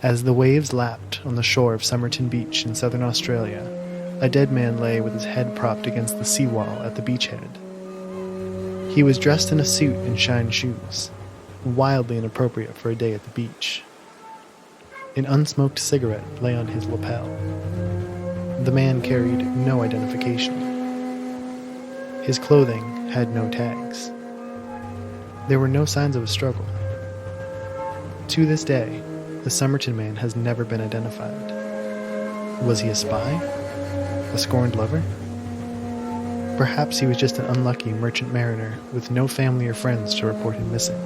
As the waves lapped on the shore of Somerton Beach in southern Australia, a dead man lay with his head propped against the seawall at the beachhead. He was dressed in a suit and shine shoes, wildly inappropriate for a day at the beach. An unsmoked cigarette lay on his lapel. The man carried no identification. His clothing had no tags. There were no signs of a struggle. To this day, the Somerton Man has never been identified. Was he a spy? A scorned lover? Perhaps he was just an unlucky merchant mariner with no family or friends to report him missing.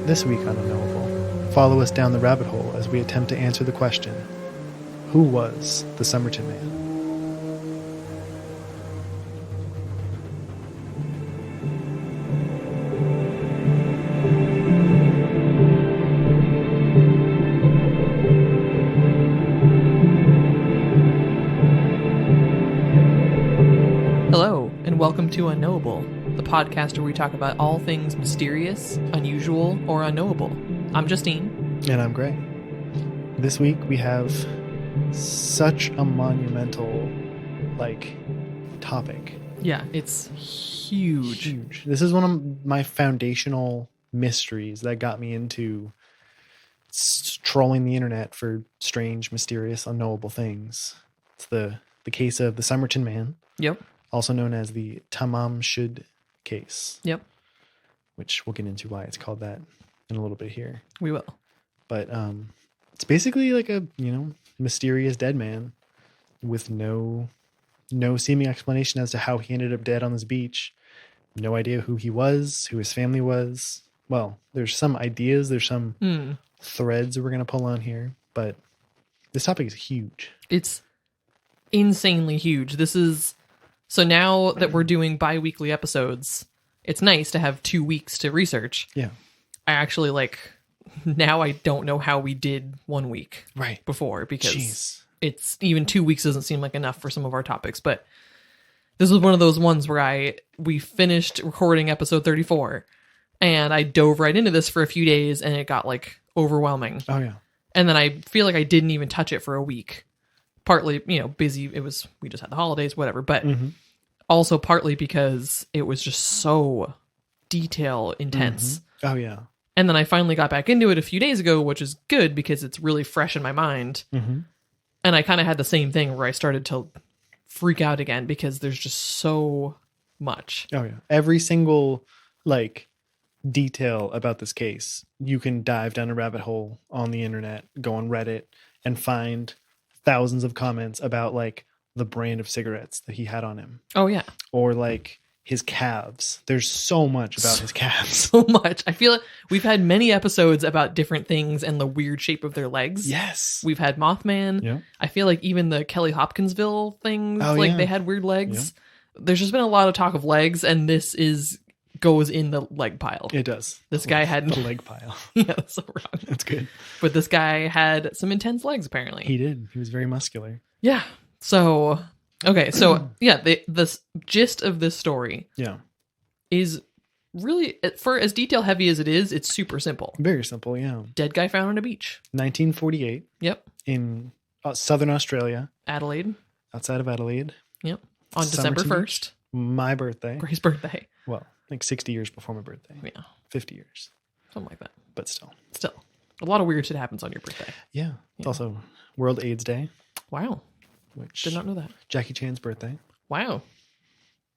This week on Unknowable, follow us down the rabbit hole as we attempt to answer the question, who was the Somerton Man? Welcome to Unknowable, the podcast where we talk about all things mysterious, unusual, or unknowable. I'm Justine. And I'm Gray. This week we have such a monumental, topic. Yeah, it's huge. Huge. This is one of my foundational mysteries that got me into trolling the internet for strange, mysterious, unknowable things. It's the case of the Somerton Man. Yep. Also known as the Tamám Shud case. Yep. Which we'll get into why it's called that in a little bit here. We will. But it's basically like a, mysterious dead man with no seeming explanation as to how he ended up dead on this beach. No idea who he was, who his family was. Well, there's some ideas, there's some threads we're going to pull on here, but this topic is huge. It's insanely huge. So now that we're doing bi-weekly episodes, it's nice to have 2 weeks to research. Yeah. I actually now I don't know how we did 1 week before because it's even 2 weeks doesn't seem like enough for some of our topics. But this was one of those ones where we finished recording episode 34 and I dove right into this for a few days and it got overwhelming. Oh yeah. And then I feel like I didn't even touch it for a week. Partly, busy. We just had the holidays, whatever. But also partly because it was just so detail intense. Oh, yeah. And then I finally got back into it a few days ago, which is good because it's really fresh in my mind. And I kind of had the same thing where I started to freak out again because there's just so much. Oh, yeah. Every single, detail about this case, you can dive down a rabbit hole on the internet, go on Reddit, and find thousands of comments about the brand of cigarettes that he had on him. Oh yeah. Or his calves. There's so much about his calves. So much. I feel like we've had many episodes about different things and the weird shape of their legs. Yes. We've had Mothman. Yeah. I feel like even the Kelly Hopkinsville things, they had weird legs. Yeah. There's just been a lot of talk of legs, and this goes in the leg pile. It does. This guy had the leg pile. Yeah, that's so wrong. That's good. But this guy had some intense legs, apparently. He did. He was very muscular. Yeah. So, okay. So, yeah, the gist of this story is really, for as detail heavy as it is, it's super simple. Very simple, yeah. Dead guy found on a beach. 1948. Yep. In southern Australia. Adelaide. Outside of Adelaide. Yep. On December 1st. My birthday. Gray's birthday. Well, 60 years before my birthday. Yeah. 50 years. Something like that. But still. A lot of weird shit happens on your birthday. Yeah. It's also World AIDS Day. Wow. Which did not know that. Jackie Chan's birthday. Wow.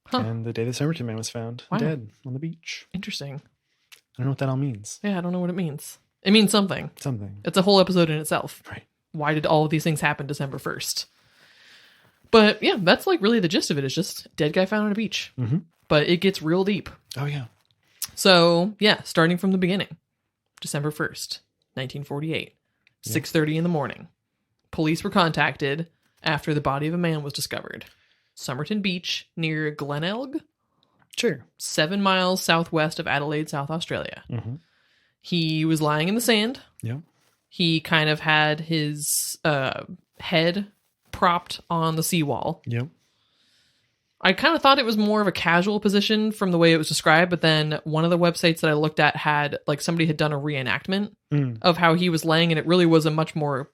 Huh. And the day the Somerton Man was found dead on the beach. Interesting. I don't know what that all means. Yeah, I don't know what it means. It means something. Something. It's a whole episode in itself. Right. Why did all of these things happen December 1st? But yeah, that's really the gist of it. It's just dead guy found on a beach. But it gets real deep. Oh, yeah. So, yeah, starting from the beginning. December 1st, 1948. 6:30 in the morning. Police were contacted after the body of a man was discovered. Somerton Beach near Glenelg. Sure. 7 miles southwest of Adelaide, South Australia. He was lying in the sand. Yeah. He kind of had his head propped on the seawall. Yep. I kind of thought it was more of a casual position from the way it was described, but then one of the websites that I looked at had, like, somebody had done a reenactment of how he was laying, and it really was a much more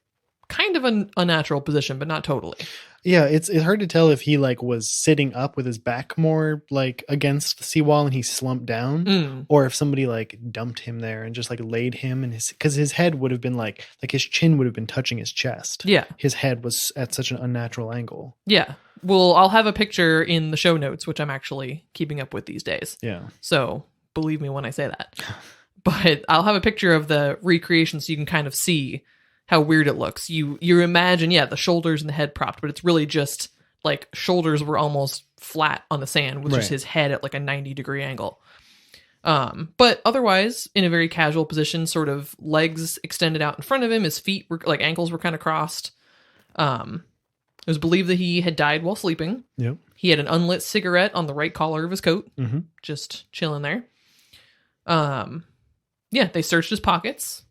kind of an unnatural position, but not totally. Yeah, it's hard to tell if he, like, was sitting up with his back more, like, against the seawall and he slumped down, or if somebody, like, dumped him there and just, like, laid him in his... Because his head would have been, like, his chin would have been touching his chest. Yeah. His head was at such an unnatural angle. Yeah. Well, I'll have a picture in the show notes, which I'm actually keeping up with these days. Yeah. So believe me when I say that. But I'll have a picture of the recreation so you can kind of see how weird it looks. You imagine, the shoulders and the head propped, but it's really just like shoulders were almost flat on the sand with just his head at like a 90-degree angle. But otherwise, in a very casual position, sort of legs extended out in front of him. His feet were like ankles were kind of crossed. It was believed that he had died while sleeping. Yep. He had an unlit cigarette on the right collar of his coat, just chilling there. They searched his pockets.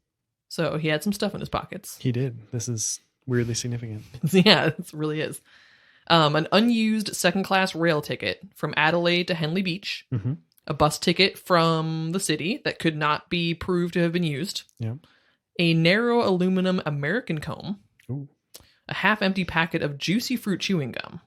So he had some stuff in his pockets. He did. This is weirdly significant. Yeah, it really is. An unused second-class rail ticket from Adelaide to Henley Beach. A bus ticket from the city that could not be proved to have been used. Yeah. A narrow aluminum American comb. Ooh. A half-empty packet of juicy fruit chewing gum.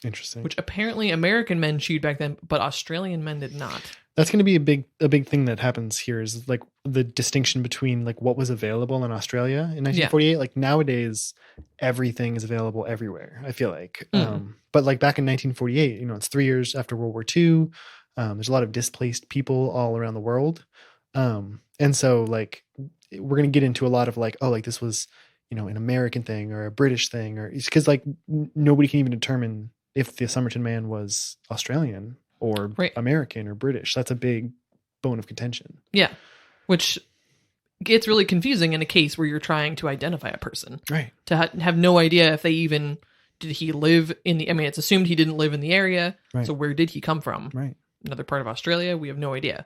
Interesting. Which apparently American men chewed back then, but Australian men did not. That's going to be a big thing that happens here is like the distinction between like what was available in Australia in 1948. Like nowadays, everything is available everywhere, I feel like. But like back in 1948, it's 3 years after World War II. There's a lot of displaced people all around the world. And so like we're going to get into a lot of like, oh, like this was, an American thing or a British thing, or it's because like nobody can even determine if the Somerton Man was Australian or American or British. That's a big bone of contention. Yeah. Which gets really confusing in a case where you're trying to identify a person. Right. To have no idea if did he live in the, it's assumed he didn't live in the area. Right. So where did he come from? Right. Another part of Australia? We have no idea.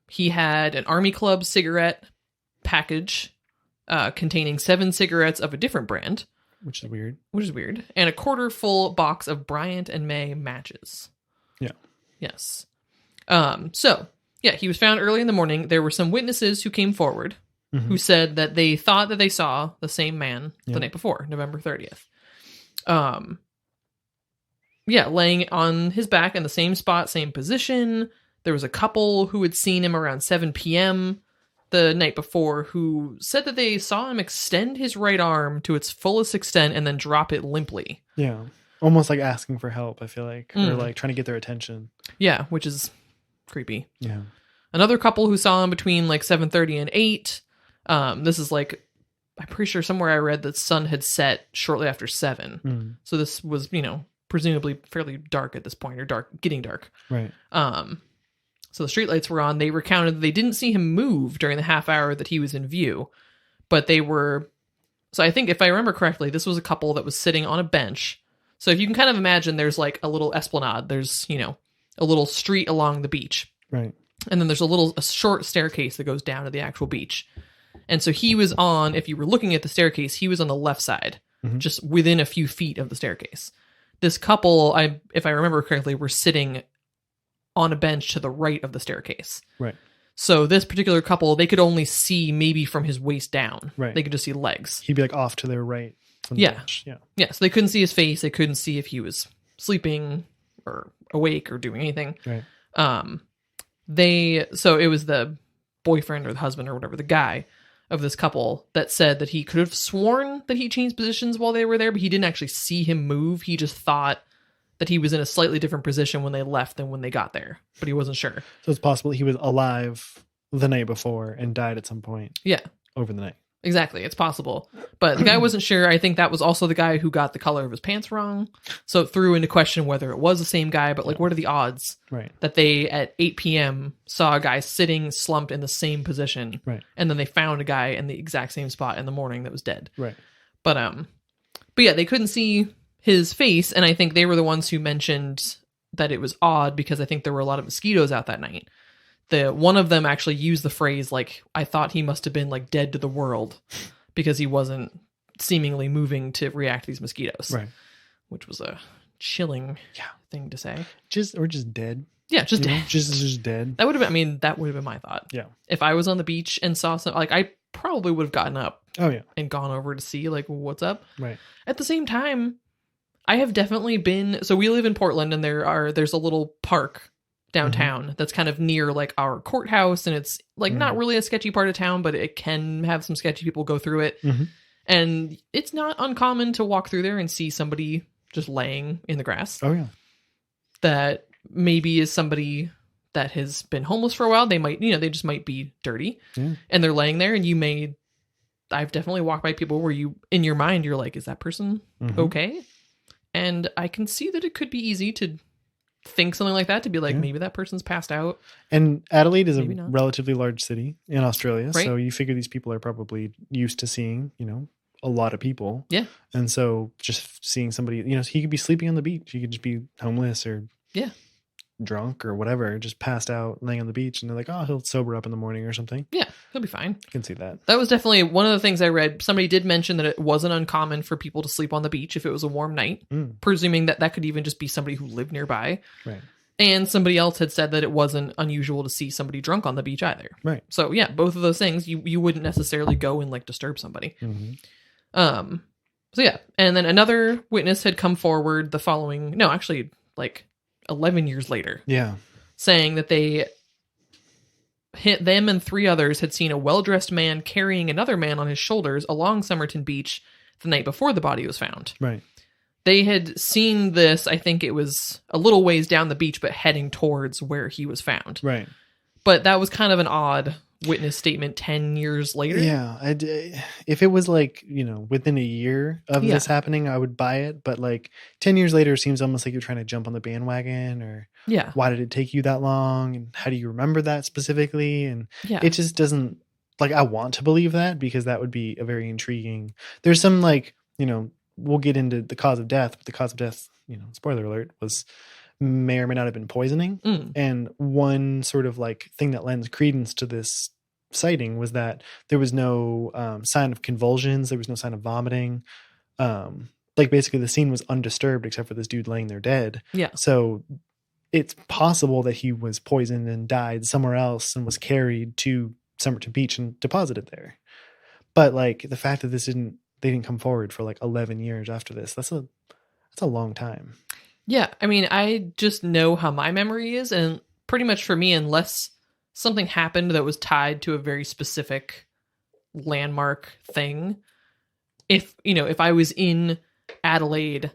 He had an Army Club cigarette package containing 7 cigarettes of a different brand. Which is weird. And a quarter-full box of Bryant and May matches. Yeah. Yes. He was found early in the morning. There were some witnesses who came forward who said that they thought that they saw the same man the night before, November 30th. Laying on his back in the same spot, same position. There was a couple who had seen him around 7 p.m., the night before, who said that they saw him extend his right arm to its fullest extent and then drop it limply. Yeah. Almost like asking for help, I feel like. Or like trying to get their attention. Yeah, which is creepy. Yeah. Another couple who saw him between like 7:30 and 8. This is like, I'm pretty sure somewhere I read that sun had set shortly after 7. So this was, presumably fairly dark at this point, or getting dark. Right. So the streetlights were on. They recounted that they didn't see him move during the half hour that he was in view, but they were... So I think if I remember correctly, this was a couple that was sitting on a bench. So if you can kind of imagine, there's like a little esplanade. There's, a little street along the beach. Right. And then there's a short staircase that goes down to the actual beach. And so he was on, if you were looking at the staircase, he was on the left side, just within a few feet of the staircase. This couple, if I remember correctly, were sitting on a bench to the right of the staircase. Right. So this particular couple, they could only see maybe from his waist down. Right. They could just see legs. He'd be like off to their right. From the bench. Yeah. Yeah. So they couldn't see his face. They couldn't see if he was sleeping or awake or doing anything. Right. So it was the boyfriend or the husband or whatever, the guy of this couple, that said that he could have sworn that he changed positions while they were there, but he didn't actually see him move. He just thought that he was in a slightly different position when they left than when they got there, but he wasn't sure. So it's possible he was alive the night before and died at some point. Yeah. Over the night. Exactly. It's possible. But the guy wasn't sure. I think that was also the guy who got the color of his pants wrong. So it threw into question whether it was the same guy, but like, what are the odds that they at 8 p.m. saw a guy sitting slumped in the same position. Right. And then they found a guy in the exact same spot in the morning that was dead. Right. But yeah, they couldn't see his face. And I think they were the ones who mentioned that it was odd because I think there were a lot of mosquitoes out that night. One of them actually used the phrase, like, I thought he must have been like dead to the world because he wasn't seemingly moving to react to these mosquitoes. Right. Which was a chilling thing to say. Just dead. Yeah, just dead. Just dead. That would have been, that would have been my thought. Yeah. If I was on the beach and saw some, like, I probably would have gotten up. Oh, yeah. And gone over to see, like, what's up. Right. At the same time, I have definitely been, so we live in Portland, and there's a little park downtown that's kind of near, like, our courthouse, and it's, like, not really a sketchy part of town, but it can have some sketchy people go through it. And it's not uncommon to walk through there and see somebody just laying in the grass. Oh, yeah. That maybe is somebody that has been homeless for a while. They might, they just might be dirty. Yeah. And they're laying there, and I've definitely walked by people where in your mind, you're like, is that person okay? And I can see that it could be easy to think something like that, to be like, maybe that person's passed out. And Adelaide is a relatively large city in Australia. Right. So you figure these people are probably used to seeing, a lot of people. Yeah. And so just seeing somebody, he could be sleeping on the beach. He could just be homeless or drunk or whatever, just passed out, laying on the beach. And they're like, oh, he'll sober up in the morning or something. Yeah, he'll be fine. I can see that. That was definitely one of the things I read. Somebody did mention that it wasn't uncommon for people to sleep on the beach if it was a warm night, presuming that could even just be somebody who lived nearby. Right. And somebody else had said that it wasn't unusual to see somebody drunk on the beach either. Right. So yeah, both of those things, you wouldn't necessarily go and like disturb somebody. So yeah. And then another witness had come forward the following, no, actually like 11 years later. Yeah. Saying that them and 3 others had seen a well-dressed man carrying another man on his shoulders along Somerton Beach the night before the body was found. Right. They had seen this, I think it was a little ways down the beach, but heading towards where he was found. Right. But that was kind of an odd witness statement 10 years later. Yeah. If it was like, within a year of this happening, I would buy it. But like 10 years later seems almost like you're trying to jump on the bandwagon, or why did it take you that long? And how do you remember that specifically? And it just doesn't, like, I want to believe that because that would be a very intriguing. There's some like, we'll get into the cause of death, but the cause of death, spoiler alert, may or may not have been poisoning. And one sort of like thing that lends credence to this sighting was that there was no sign of convulsions. There was no sign of vomiting. Like basically the scene was undisturbed except for this dude laying there dead. Yeah. So it's possible that he was poisoned and died somewhere else and was carried to Somerton Beach and deposited there. But like the fact that they didn't come forward for like 11 years after this, that's a long time. Yeah. I mean, I just know how my memory is, and pretty much for me, unless something happened that was tied to a very specific landmark thing, if I was in Adelaide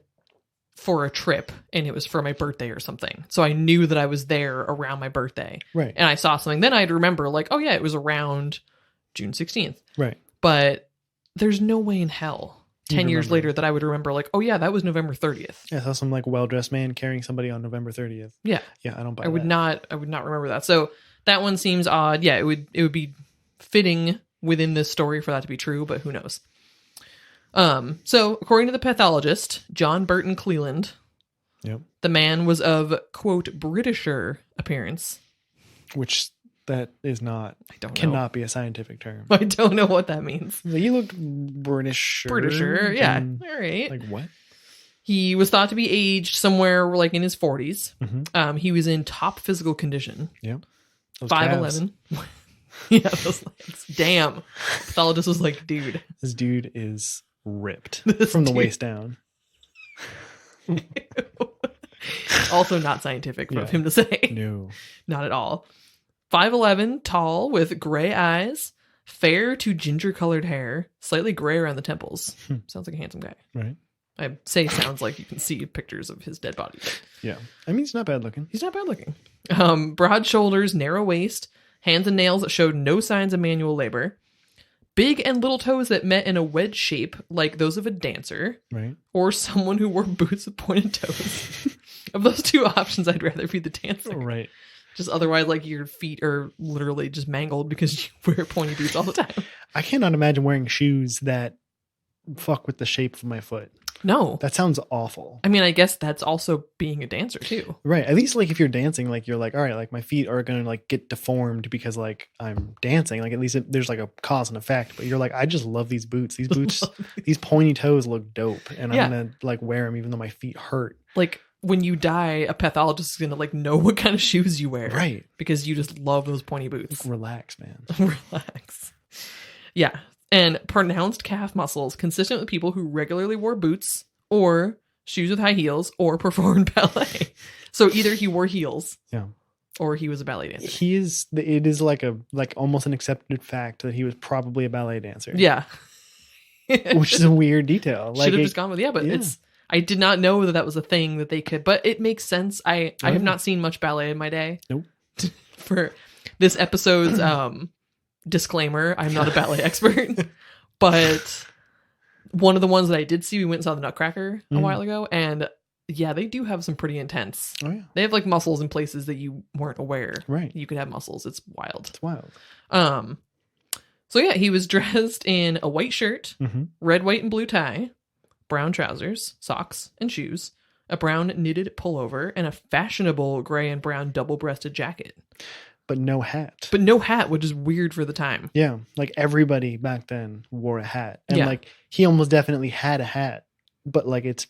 for a trip and it was for my birthday or something, so I knew that I was there around my birthday, right, and I saw something, then I'd remember like, oh yeah, it was around June 16th. Right. But there's no way in hell 10 years later that I would remember like, oh yeah, that was November 30th. Yeah, I saw some like well-dressed man carrying somebody on November 30th. Yeah. Yeah, I don't buy that. I would not remember that. So that one seems odd. Yeah, it would be fitting within this story for that to be true, but who knows? So according to the pathologist, John Burton Cleland, the man was of, quote, Britisher appearance. Which that is not, cannot be a scientific term. I don't know what that means. He looked Britisher. Britisher, yeah. All right. Like what? He was thought to be aged somewhere like in his 40s. He was in top physical condition. Yeah. 5'11". Yeah, those legs. Damn. Pathologist was like, dude. This dude is ripped from the waist down. Also not scientific of him to say. No. Not at all. 5'11", tall, with gray eyes, fair to ginger-colored hair, slightly gray around the temples. Sounds like a handsome guy. Right. I say sounds like you can see pictures of his dead body. But yeah. I mean, he's not bad looking. He's not bad looking. Broad shoulders, narrow waist, hands and nails that showed no signs of manual labor. Big and little toes that met in a wedge shape like those of a dancer. Right. Or someone who wore boots with pointed toes. Of those two options, I'd rather be the dancer. Right. Just otherwise, like, your feet are literally just mangled because you wear pointy boots all the time. I cannot imagine wearing shoes that fuck with the shape of my foot. No. That sounds awful. I mean, I guess that's also being a dancer, too. Right. At least, like, if you're dancing, like, you're like, all right, like, my feet are going to, like, get deformed because, like, I'm dancing. Like, at least there's, like, a cause and effect. But you're like, I just love these boots. These boots, these pointy toes look dope. And I'm going to, like, wear them even though my feet hurt. like when you die, a pathologist is going to like know what kind of shoes you wear. Right. Because you just love those pointy boots. Relax, man. Relax. Yeah. And pronounced calf muscles consistent with people who regularly wore boots or shoes with high heels or performed ballet. So either he wore heels. Yeah. Or he was a ballet dancer. It is like almost an accepted fact that he was probably a ballet dancer. Yeah. Which is a weird detail. Should have just gone with, I did not know that was a thing that they could, but it makes sense. I have not seen much ballet in my day. Nope. For this episode's disclaimer, I'm not a ballet expert, but one of the ones that I did see, we went and saw the Nutcracker a while ago, and yeah, they do have some pretty intense. Oh yeah. They have like muscles in places that you weren't aware. Right. You could have muscles. It's wild. It's wild. So yeah, he was dressed in a white shirt, red, white, and blue tie, brown trousers, socks, and shoes, a brown knitted pullover, and a fashionable gray and brown double-breasted jacket. But no hat. Which is weird for the time. Yeah. Like everybody back then wore a hat. And like he almost definitely had a hat, but like it's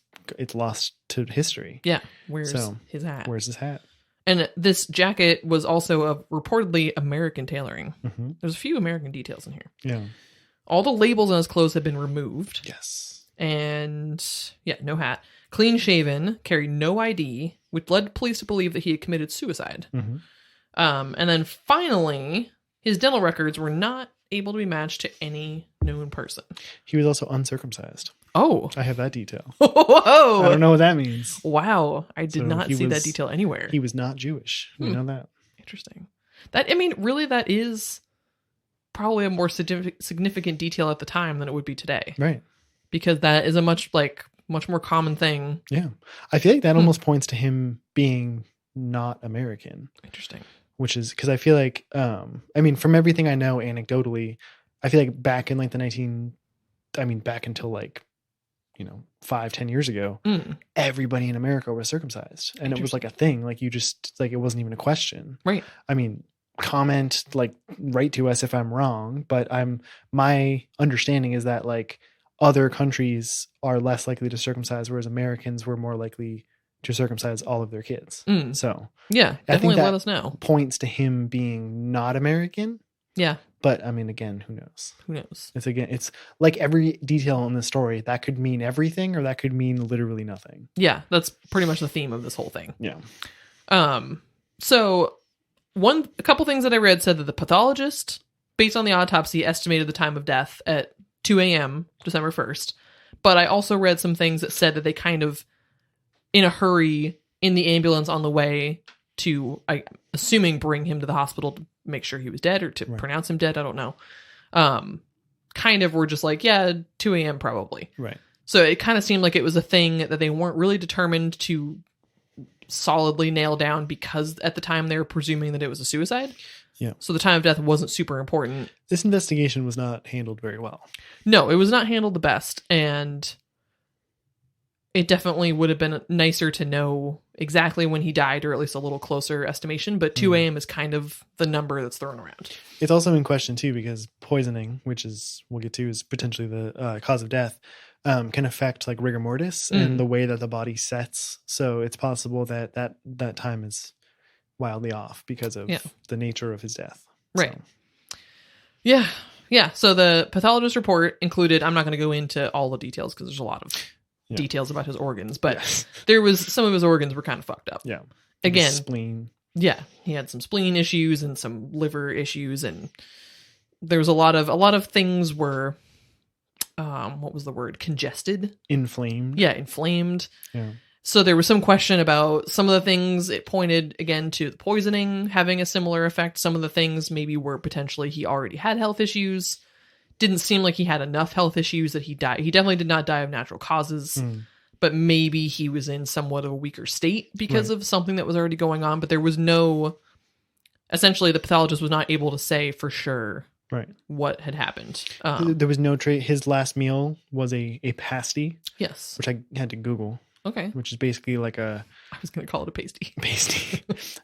lost to history. Yeah. Where's his hat? Where's his hat? And this jacket was also of reportedly American tailoring. There's a few American details in here. Yeah. All the labels on his clothes have been removed. Yes. And yeah, no hat. Clean shaven, carried no ID, which led police to believe that he had committed suicide. And then finally, his dental records were not able to be matched to any known person. He was also uncircumcised. Oh. I have that detail. Whoa. I don't know what that means. Wow. I did not see that detail anywhere. He was not Jewish. We know that. Interesting. Really, that is probably a more significant detail at the time than it would be today. Right. Because that is a much more common thing. Yeah. I feel like that almost points to him being not American. Interesting. Which is because I feel like, from everything I know anecdotally, I feel like back in like back until like, 5-10 years ago, everybody in America was circumcised. And it was like a thing. Like you just, like, it wasn't even a question. Right. Comment, like, write to us if I'm wrong, but my understanding is that like other countries are less likely to circumcise, whereas Americans were more likely to circumcise all of their kids. So yeah, definitely let us know. Points to him being not American. Yeah. But again, who knows? Who knows? It's like every detail in the story that could mean everything, or that could mean literally nothing. Yeah, that's pretty much the theme of this whole thing. Yeah. So a couple things that I read said that the pathologist, based on the autopsy, estimated the time of death at 2 a.m. December 1st. But I also read some things that said that they kind of, in a hurry, in the ambulance on the way to, I assuming, bring him to the hospital to make sure he was dead, or to pronounce him dead. I don't know. Kind of were just like, 2 a.m. probably. Right. So it kind of seemed like it was a thing that they weren't really determined to solidly nail down, because at the time they were presuming that it was a suicide. Yeah. So the time of death wasn't super important. This investigation was not handled very well. No, it was not handled the best. And it definitely would have been nicer to know exactly when he died, or at least a little closer estimation. But 2 a.m. is kind of the number that's thrown around. It's also in question, too, because poisoning, which is, we'll get to, is potentially the cause of death, can affect like rigor mortis and the way that the body sets. So it's possible that time is wildly off because of the nature of his death. Right. So. Yeah. Yeah. So the pathologist report included, I'm not going to go into all the details because there's a lot of details about his organs, but there was, some of his organs were kind of fucked up. Yeah. Again, spleen. Yeah. He had some spleen issues and some liver issues, and there was a lot of things were, what was the word? Congested? Inflamed. Yeah. Inflamed. Yeah. So there was some question about some of the things. It pointed again to the poisoning having a similar effect. Some of the things maybe were potentially he already had health issues. Didn't seem like he had enough health issues that he died. He definitely did not die of natural causes, but maybe he was in somewhat of a weaker state because of something that was already going on. But there was essentially the pathologist was not able to say for sure what had happened. There was no his last meal was a pasty. Yes. Which I had to Google. Okay. Which is basically like I was going to call it a pasty.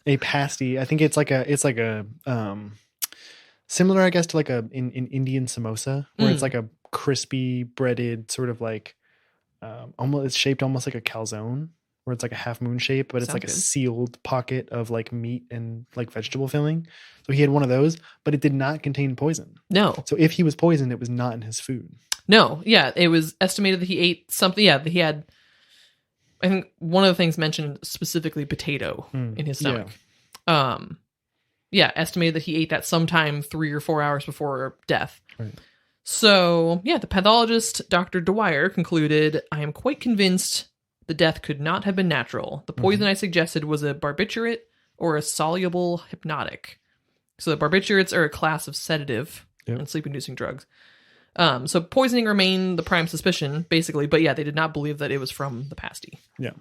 A pasty. I think it's like a similar, I guess, to like in Indian samosa, where it's like a crispy breaded sort of like, almost, it's shaped almost like a calzone, where it's like a half moon shape, but it's Sounds like good. a sealed pocket of like meat and like vegetable filling. So he had one of those, but it did not contain poison. No. So if he was poisoned, it was not in his food. No. Yeah. It was estimated that he ate something. Yeah. That he had, I think one of the things mentioned specifically potato in his stomach. Yeah. Estimated that he ate that sometime 3 or 4 hours before death. Right. So yeah, the pathologist, Dr. Dwyer, concluded, I am quite convinced the death could not have been natural. The poison I suggested was a barbiturate or a soluble hypnotic. So the barbiturates are a class of sedative and sleep-inducing drugs. So poisoning remained the prime suspicion, basically. But yeah, they did not believe that it was from the pasty. Yeah.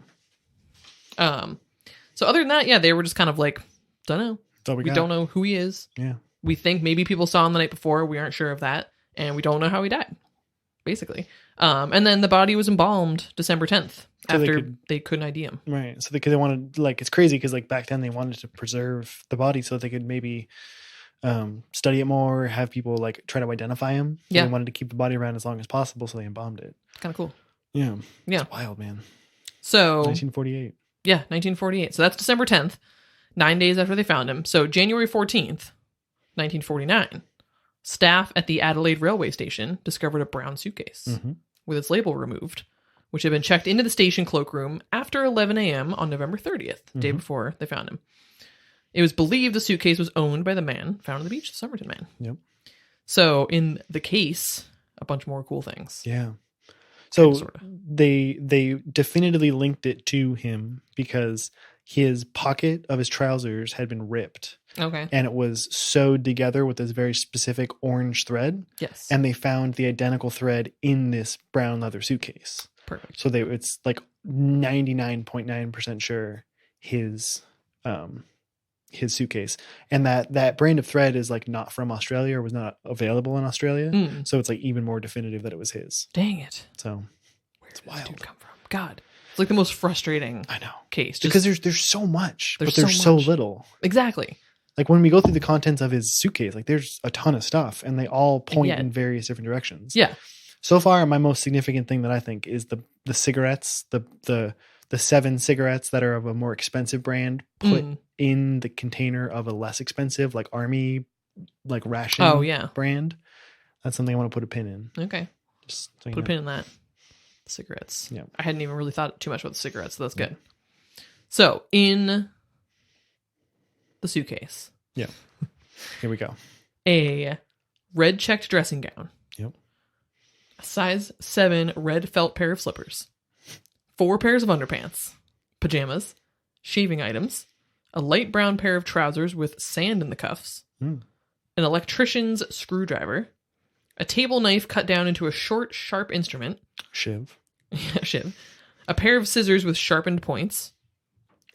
So other than that, yeah, they were just kind of like, don't know. We don't know who he is. Yeah. We think maybe people saw him the night before. We aren't sure of that. And we don't know how he died, basically. And then the body was embalmed December 10th after they couldn't ID him. Right. So they wanted, like, it's crazy because like back then they wanted to preserve the body so that they could maybe study it more, have people like try to identify him. So they wanted to keep the body around as long as possible, so they embalmed it. Kind of cool. Yeah. Yeah. It's wild, man. So 1948. Yeah, 1948. So that's December 10th, 9 days after they found him. So January 14th, 1949, staff at the Adelaide railway station discovered a brown suitcase with its label removed, which had been checked into the station cloakroom after 11 a.m. on November 30th, the day before they found him. It was believed the suitcase was owned by the man found on the beach, the Somerton Man. Yep. So in the case, a bunch more cool things. Yeah. So Sorta. they definitively linked it to him because his pocket of his trousers had been ripped. Okay. And it was sewed together with this very specific orange thread. Yes. And they found the identical thread in this brown leather suitcase. Perfect. So it's like 99.9% sure his suitcase. And that brand of thread is like not from Australia or was not available in Australia. So it's like even more definitive that it was his. Dang it. So Where it's did wild. this dude come from? God. It's like the most frustrating case. Because there's so much, but there's so so little. Exactly. Like when we go through the contents of his suitcase, like there's a ton of stuff and they all point in various different directions. Yeah. So far, my most significant thing that I think is the cigarettes, the 7 cigarettes that are of a more expensive brand put in the container of a less expensive, like army, like ration brand. That's something I want to put a pin in. Okay. Just put a pin in that. Cigarettes. Yeah. I hadn't even really thought too much about the cigarettes, so that's good. So in the suitcase. Yeah. Here we go. A red checked dressing gown. Yep. A size 7 red felt pair of slippers. 4 pairs of underpants. Pajamas. Shaving items. A light brown pair of trousers with sand in the cuffs. An electrician's screwdriver. A table knife cut down into a short, sharp instrument. Shiv. Shiv. A pair of scissors with sharpened points.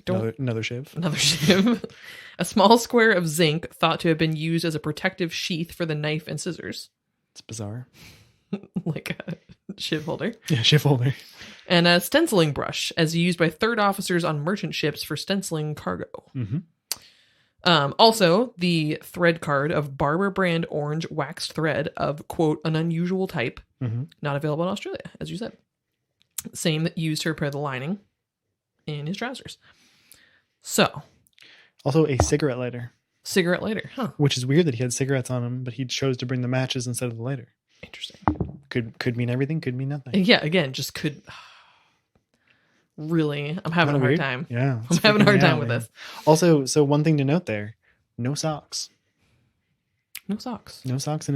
Another shiv. Another shiv. A small square of zinc thought to have been used as a protective sheath for the knife and scissors. It's bizarre. Like a shiv holder. Yeah, shiv holder. And a stenciling brush, as used by third officers on merchant ships for stenciling cargo. Also, the thread card of Barber brand orange waxed thread of, quote, an unusual type, not available in Australia, as you said. Same that used to repair the lining in his trousers. So. Also a cigarette lighter. Cigarette lighter, huh. Which is weird that he had cigarettes on him, but he chose to bring the matches instead of the lighter. Interesting. Could mean everything, could mean nothing. Yeah, again, just could. Really, I'm having a hard time. Yeah. I'm having a hard time with this. Also, so one thing to note there, no socks. No socks. No socks in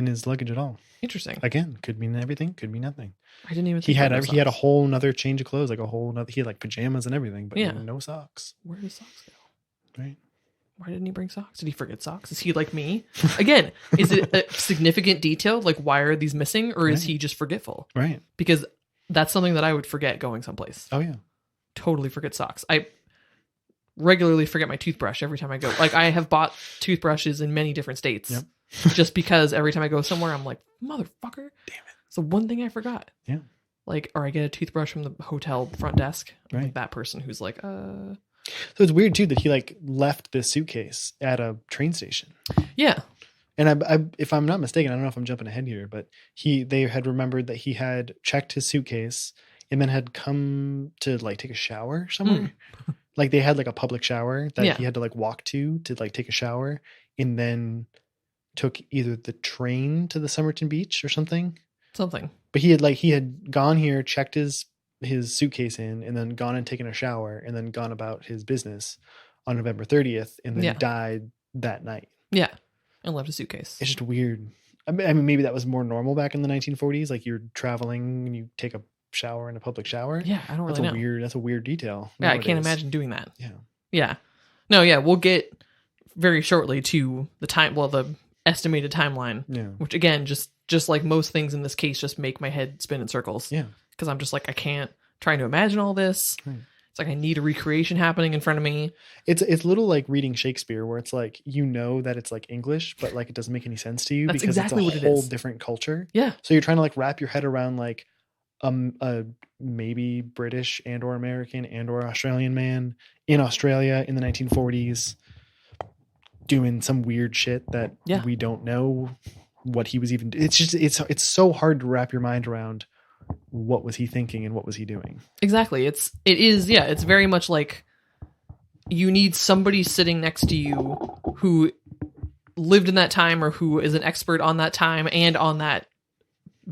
his luggage at all. Interesting. Again, could mean everything, could mean nothing. I didn't even think he had a whole nother change of clothes, like a whole nother, he had like pajamas and everything, but no socks. Where did socks go? Right. Why didn't he bring socks? Did he forget socks? Is he like me? Again, is it a significant detail? Like, why are these missing? Or is he just forgetful? Right. Because that's something that I would forget going someplace. Oh, yeah. Totally forget socks. I regularly forget my toothbrush every time I go. Like, I have bought toothbrushes in many different states. Yep. Just because every time I go somewhere, I'm like, motherfucker. Damn it. It's the one thing I forgot. Yeah. Like, or I get a toothbrush from the hotel front desk. Right. Like that person who's like, So it's weird too that he like left this suitcase at a train station. Yeah. And I if I'm not mistaken, I don't know if I'm jumping ahead here, but they had remembered that he had checked his suitcase and then had come to like take a shower somewhere. Like they had like a public shower that he had to like walk to like take a shower, and then took either the train to the Somerton Beach or something. But he had gone here, checked his suitcase in, and then gone and taken a shower, and then gone about his business on November 30th, and then died that night. Yeah. And left a suitcase. It's just weird. I mean, maybe that was more normal back in the 1940s. Like you're traveling and you take a shower in a public shower. Yeah, I don't really know. That's a weird detail. Yeah, nowadays. I can't imagine doing that. Yeah. Yeah. No, yeah, we'll get very shortly to the estimated timeline. Yeah. Which again, just like most things in this case, just make my head spin in circles. Yeah. Because I'm just like, I can't trying to imagine all this. Right. It's like I need a recreation happening in front of me. It's a little like reading Shakespeare, where it's like that it's like English, but like it doesn't make any sense to you. That's because exactly it's a whole different culture. Yeah. So you're trying to like wrap your head around like a maybe British and or American and or Australian man in Australia in the 1940s doing some weird shit that we don't know what he was even. It's just it's so hard to wrap your mind around. What was he thinking and what was he doing? Exactly. It's very much like you need somebody sitting next to you who lived in that time or who is an expert on that time and on that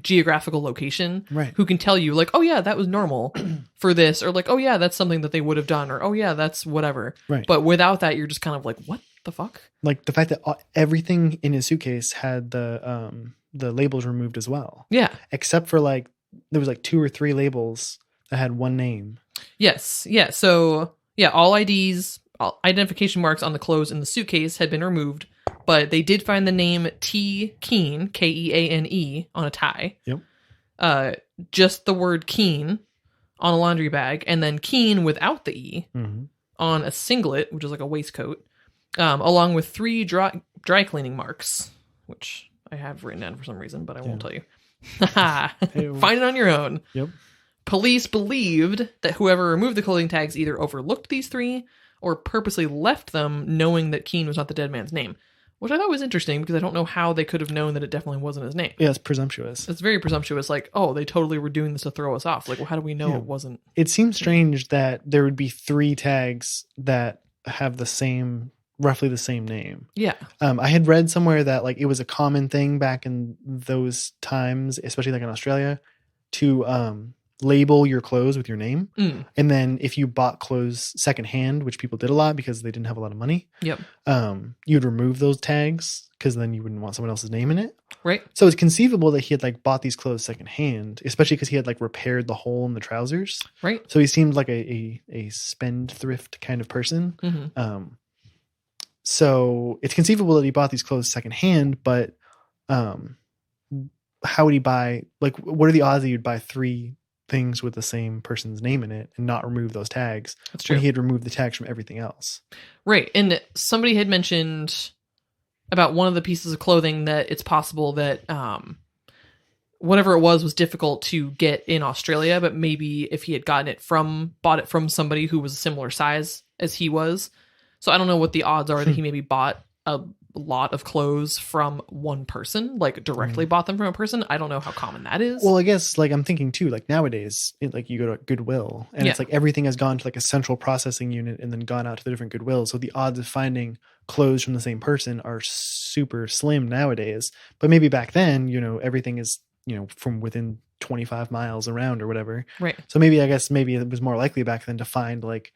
geographical location, right? Who can tell you like, oh yeah, that was normal for this, or like, oh yeah, that's something that they would have done, or oh yeah, that's whatever. Right. But without that, you're just kind of like, what the fuck? Like the fact that everything in his suitcase had the labels removed as well. Yeah. Except for like, there was like 2 or 3 labels that had one name. Yes. Yeah. So yeah, all IDs, all identification marks on the clothes in the suitcase had been removed, but they did find the name T. Keane, Keane, on a tie. Yep. Just the word Keane on a laundry bag, and then Keane without the E on a singlet, which is like a waistcoat, along with 3 dry cleaning marks, which I have written down for some reason, but I won't tell you. Find it on your own. Yep. Police believed that whoever removed the clothing tags either overlooked these 3 or purposely left them knowing that Keane was not the dead man's name, which I thought was interesting because I don't know how they could have known that it definitely wasn't his name. Yeah, it's presumptuous. It's very presumptuous. Like, oh, they totally were doing this to throw us off. Like, well, how do we know it wasn't? It seems strange that there would be 3 tags that have roughly the same name. Yeah. I had read somewhere that like it was a common thing back in those times, especially like in Australia, to label your clothes with your name. And then if you bought clothes secondhand, which people did a lot because they didn't have a lot of money. Yep. You'd remove those tags because then you wouldn't want someone else's name in it. Right. So it's conceivable that he had like bought these clothes secondhand, especially because he had like repaired the hole in the trousers. Right. So he seemed like a spendthrift kind of person. So it's conceivable that he bought these clothes secondhand, but how would he buy, like, what are the odds that you'd buy 3 things with the same person's name in it and not remove those tags? That's true. When he had removed the tags from everything else. Right. And somebody had mentioned about one of the pieces of clothing that it's possible that whatever it was difficult to get in Australia, but maybe if he had bought it from somebody who was a similar size as he was. So I don't know what the odds are that he maybe bought a lot of clothes from one person, like directly bought them from a person. I don't know how common that is. Well, I guess like I'm thinking too, like nowadays, like you go to Goodwill and it's like everything has gone to like a central processing unit and then gone out to the different Goodwills. So the odds of finding clothes from the same person are super slim nowadays. But maybe back then, everything is, from within 25 miles around or whatever. Right. So maybe it was more likely back then to find like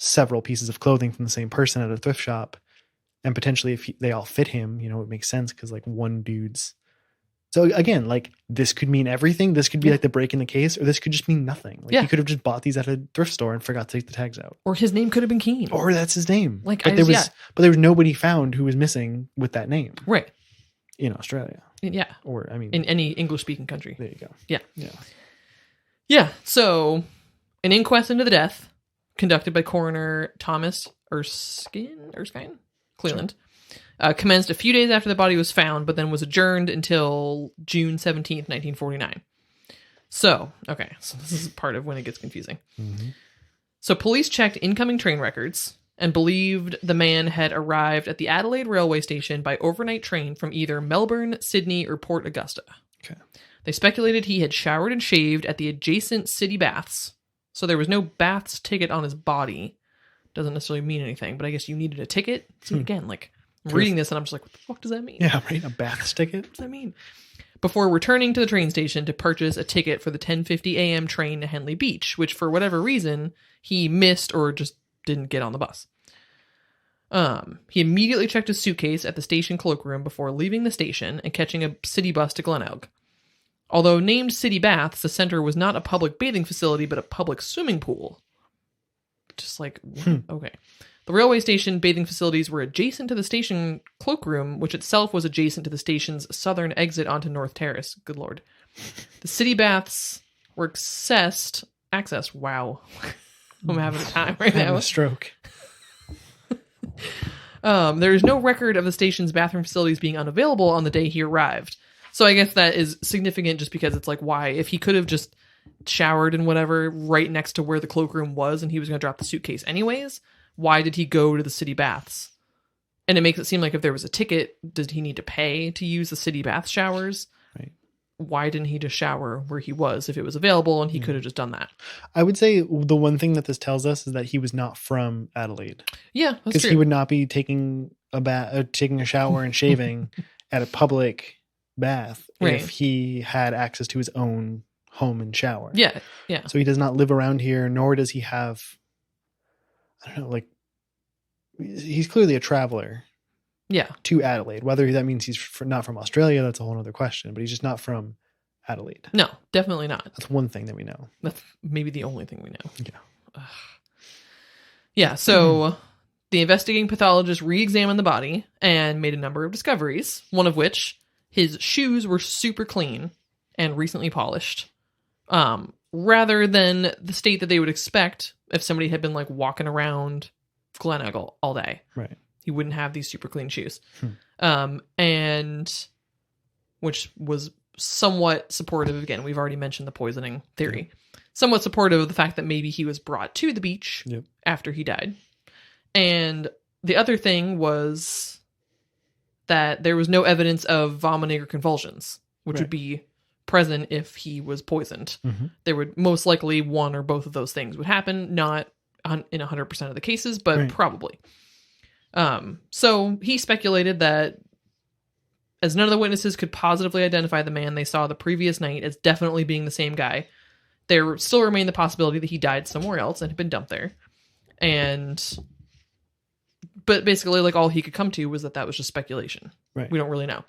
several pieces of clothing from the same person at a thrift shop. And potentially if they all fit him, it makes sense because like one dude's. So again, like this could mean everything. This could be like the break in the case, or this could just mean nothing. Like he could have just bought these at a thrift store and forgot to take the tags out. Or his name could have been Keane. Or that's his name. Like, but there was nobody found who was missing with that name. Right. In Australia. Yeah. Or in any English speaking country. There you go. Yeah. Yeah. Yeah. So an inquest into the death conducted by coroner Thomas Erskine, Cleland, commenced a few days after the body was found, but then was adjourned until June 17th, 1949. So this is part of when it gets confusing. Mm-hmm. So police checked incoming train records and believed the man had arrived at the Adelaide railway station by overnight train from either Melbourne, Sydney, or Port Augusta. Okay. They speculated he had showered and shaved at the adjacent city baths. So there was no baths ticket on his body. Doesn't necessarily mean anything, but I guess you needed a ticket. See, again, like, I'm reading this and I'm just like, what the fuck does that mean? Yeah, right? A baths ticket? What does that mean? Before returning to the train station to purchase a ticket for the 10:50 a.m. train to Henley Beach, which for whatever reason he missed or just didn't get on the bus. He immediately checked his suitcase at the station cloakroom before leaving the station and catching a city bus to Glenelg. Although named City Baths, the center was not a public bathing facility, but a public swimming pool. Just like, okay. The railway station bathing facilities were adjacent to the station cloakroom, which itself was adjacent to the station's southern exit onto North Terrace. Good Lord. The city baths were accessed. Wow. I'm having a time right now. A stroke. There is no record of the station's bathroom facilities being unavailable on the day he arrived. So I guess that is significant just because it's like, why? If he could have just showered and whatever right next to where the cloakroom was and he was going to drop the suitcase anyways, why did he go to the city baths? And it makes it seem like if there was a ticket, did he need to pay to use the city bath showers? Right. Why didn't he just shower where he was if it was available and he could have just done that? I would say the one thing that this tells us is that he was not from Adelaide. Yeah, that's because true. he would not be taking a shower and shaving at a public bath if he had access to his own home and shower. Yeah, yeah. So he does not live around here, nor does he have, I don't know, like, he's clearly a traveler. Yeah. To Adelaide. Whether that means he's not from Australia, that's a whole other question, but he's just not from Adelaide. No, definitely not. That's one thing that we know. That's maybe the only thing we know. Yeah. Ugh. Yeah, so the investigating pathologist re-examined the body and made a number of discoveries, one of which, his shoes were super clean and recently polished, rather than the state that they would expect if somebody had been like walking around Glenelg all day. Right. He wouldn't have these super clean shoes. And which was somewhat supportive. Again, we've already mentioned the poisoning theory. Somewhat supportive of the fact that maybe he was brought to the beach after he died. And the other thing was that there was no evidence of vomiting or convulsions, which would be present if he was poisoned. There would most likely one or both of those things would happen, not in 100% of the cases, but probably. So he speculated that as none of the witnesses could positively identify the man they saw the previous night as definitely being the same guy, there still remained the possibility that he died somewhere else and had been dumped there. But basically, like, all he could come to was that was just speculation. Right. We don't really know.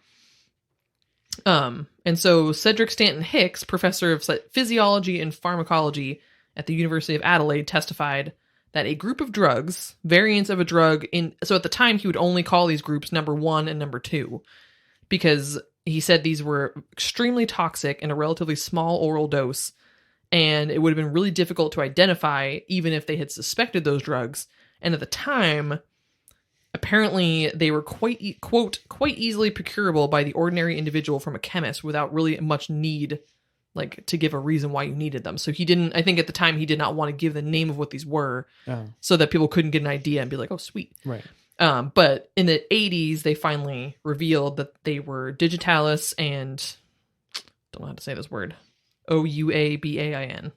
And so Cedric Stanton Hicks, professor of physiology and pharmacology at the University of Adelaide, testified that a group of drugs, variants of a drug so at the time he would only call these groups number 1 and number 2, because he said these were extremely toxic in a relatively small oral dose, and it would have been really difficult to identify even if they had suspected those drugs. And at the time, apparently they were quite easily procurable by the ordinary individual from a chemist without really much need, like, to give a reason why you needed them. So I think at the time he did not want to give the name of what these were so that people couldn't get an idea and be like, oh, sweet. Right. But in the 80s, they finally revealed that they were digitalis and, don't know how to say this word, Ouabain.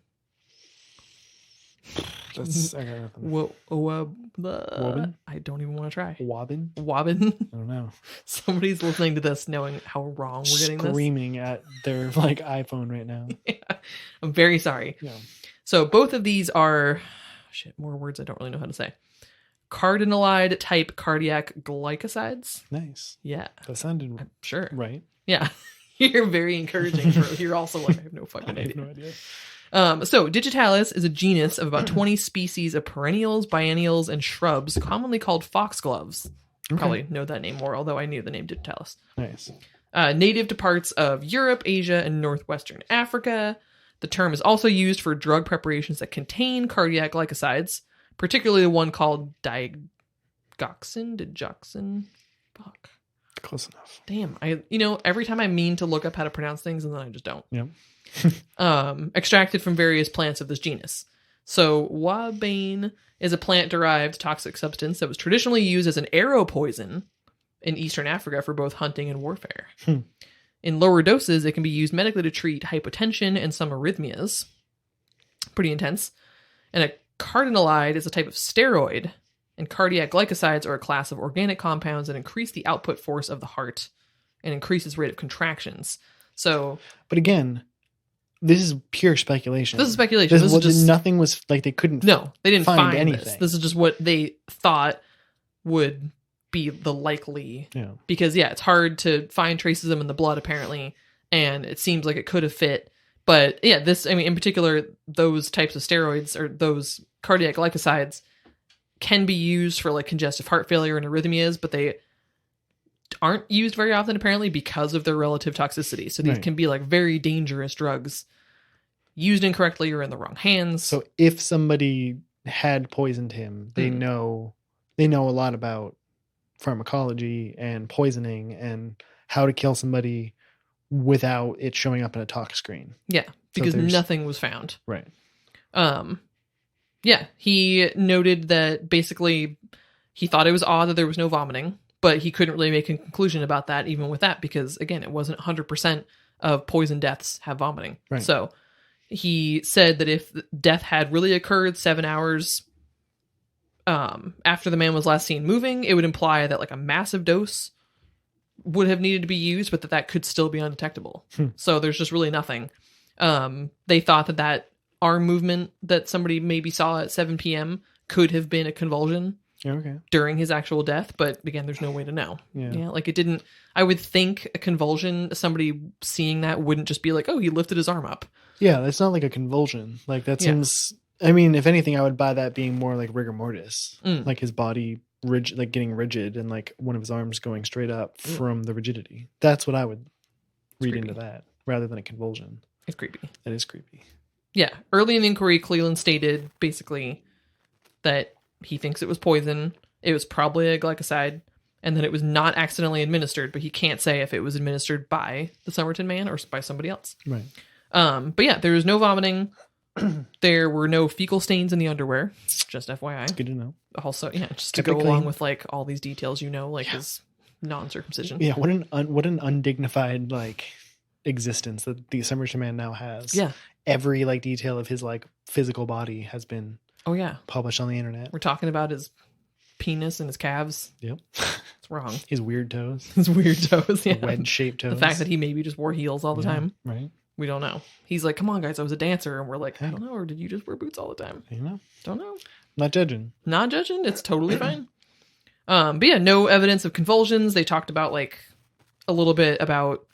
I got nothing. I don't even want to try. Wobbin? I don't know. Somebody's listening to this knowing how wrong we're getting this. Screaming at their iPhone right now. Yeah. I'm very sorry. Yeah. So both of these are more words I don't really know how to say. Cardinalide type cardiac glycosides. Nice. Yeah. That sounded sure. Right. Yeah. You're very encouraging. You're also like, I have no fucking idea. I have no idea. So digitalis is a genus of about 20 species of perennials, biennials, and shrubs commonly called foxgloves. Okay. Probably know that name more, although I knew the name digitalis. Nice. Native to parts of Europe, Asia, and northwestern Africa. The term is also used for drug preparations that contain cardiac glycosides, particularly the one called digoxin. Fuck. Close enough. Damn. Every time I mean to look up how to pronounce things and then I just don't. Yep. Extracted from various plants of this genus. So ouabain is a plant-derived toxic substance that was traditionally used as an arrow poison in Eastern Africa for both hunting and warfare. In lower doses, it can be used medically to treat hypotension and some arrhythmias. Pretty intense. And a cardinalide is a type of steroid, and cardiac glycosides are a class of organic compounds that increase the output force of the heart and increases rate of contractions. So, but again, this is pure speculation. This is speculation. This is just nothing was like they couldn't. No, they didn't find anything. This is just what they thought would be the likely. Yeah. Because it's hard to find traces of them in the blood apparently, and it seems like it could have fit. But this, in particular, those types of steroids or those cardiac glycosides can be used for like congestive heart failure and arrhythmias, but they aren't used very often apparently because of their relative toxicity. So these can be like very dangerous drugs used incorrectly or in the wrong hands. So if somebody had poisoned him, they know a lot about pharmacology and poisoning and how to kill somebody without it showing up in a tox screen. Yeah, because nothing was found. Right. He noted that basically he thought it was odd that there was no vomiting, but he couldn't really make a conclusion about that even with that because, again, it wasn't 100% of poison deaths have vomiting. Right. So he said that if death had really occurred 7 hours after the man was last seen moving, it would imply that like a massive dose would have needed to be used, but that could still be undetectable. So there's just really nothing. They thought that arm movement that somebody maybe saw at 7 p.m. could have been a convulsion during his actual death, but again, there's no way to know. Like it didn't. I would think a convulsion, somebody seeing that wouldn't just be like, oh, he lifted his arm up. Yeah, that's not like a convulsion. Like that seems. If anything, I would buy that being more like rigor mortis, like his body like getting rigid and like one of his arms going straight up from the rigidity. That's what I would read into that rather than a convulsion. It's creepy. That is creepy. Yeah. Early in the inquiry, Cleland stated basically that he thinks it was poison. It was probably a glycoside and that it was not accidentally administered, but he can't say if it was administered by the Somerton Man or by somebody else. Right. But there was no vomiting. There were no fecal stains in the underwear. Just FYI. It's good to know. Also, just to go along with like all these details, like his non-circumcision. Yeah. What an undignified like existence that the Somerton Man now has. Yeah. Every like detail of his like physical body has been published on the internet. We're talking about his penis and his calves. Yep. It's wrong. His weird toes. His weird toes, yeah. Wedge-shaped toes. The fact that he maybe just wore heels all the time. Right. We don't know. He's like, come on, guys, I was a dancer. And we're like, I don't know. Or did you just wear boots all the time? Don't know. Not judging. Not judging. It's totally fine. But no evidence of convulsions. They talked about like a little bit about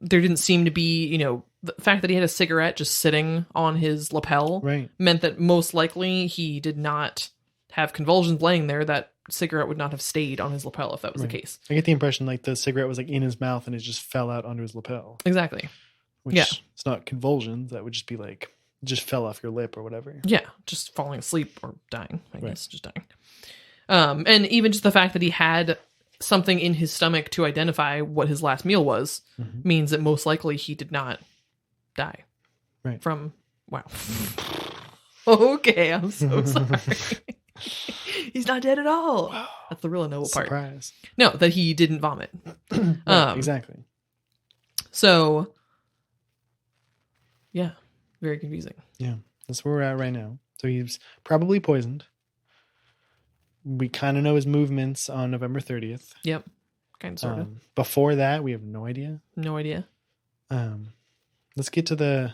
there didn't seem to be, the fact that he had a cigarette just sitting on his lapel meant that most likely he did not have convulsions laying there. That cigarette would not have stayed on his lapel if that was the case. I get the impression like the cigarette was like in his mouth and it just fell out onto his lapel. Exactly. Which it's not convulsions. That would just be like, just fell off your lip or whatever. Yeah. Just falling asleep or dying, I guess. Just dying. And even just the fact that he had something in his stomach to identify what his last meal was means that most likely he did not die. Right. From, wow. Okay, I'm so sorry. He's not dead at all. Wow. That's the real unknowable part. Surprise. No, that he didn't vomit. Exactly. So, yeah, very confusing. Yeah, that's where we're at right now. So he's probably poisoned. We kind of know his movements on November 30th. Yep. Kind of, sort of. Before that, we have no idea. No idea. Let's get to the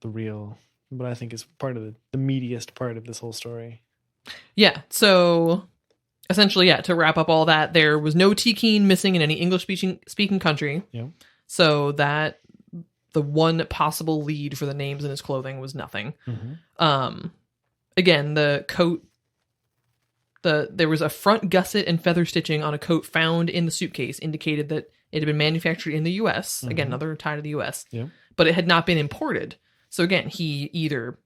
real, what I think is part of the meatiest part of this whole story. Yeah. So essentially, to wrap up all that, there was no T-Keen missing in any English speaking country. Yep. So that the one possible lead for the names in his clothing was nothing. Again, the coat, there was a front gusset and feather stitching on a coat found in the suitcase indicated that it had been manufactured in the U.S. Again, another tie to the U.S. Yep. But it had not been imported. So again, he either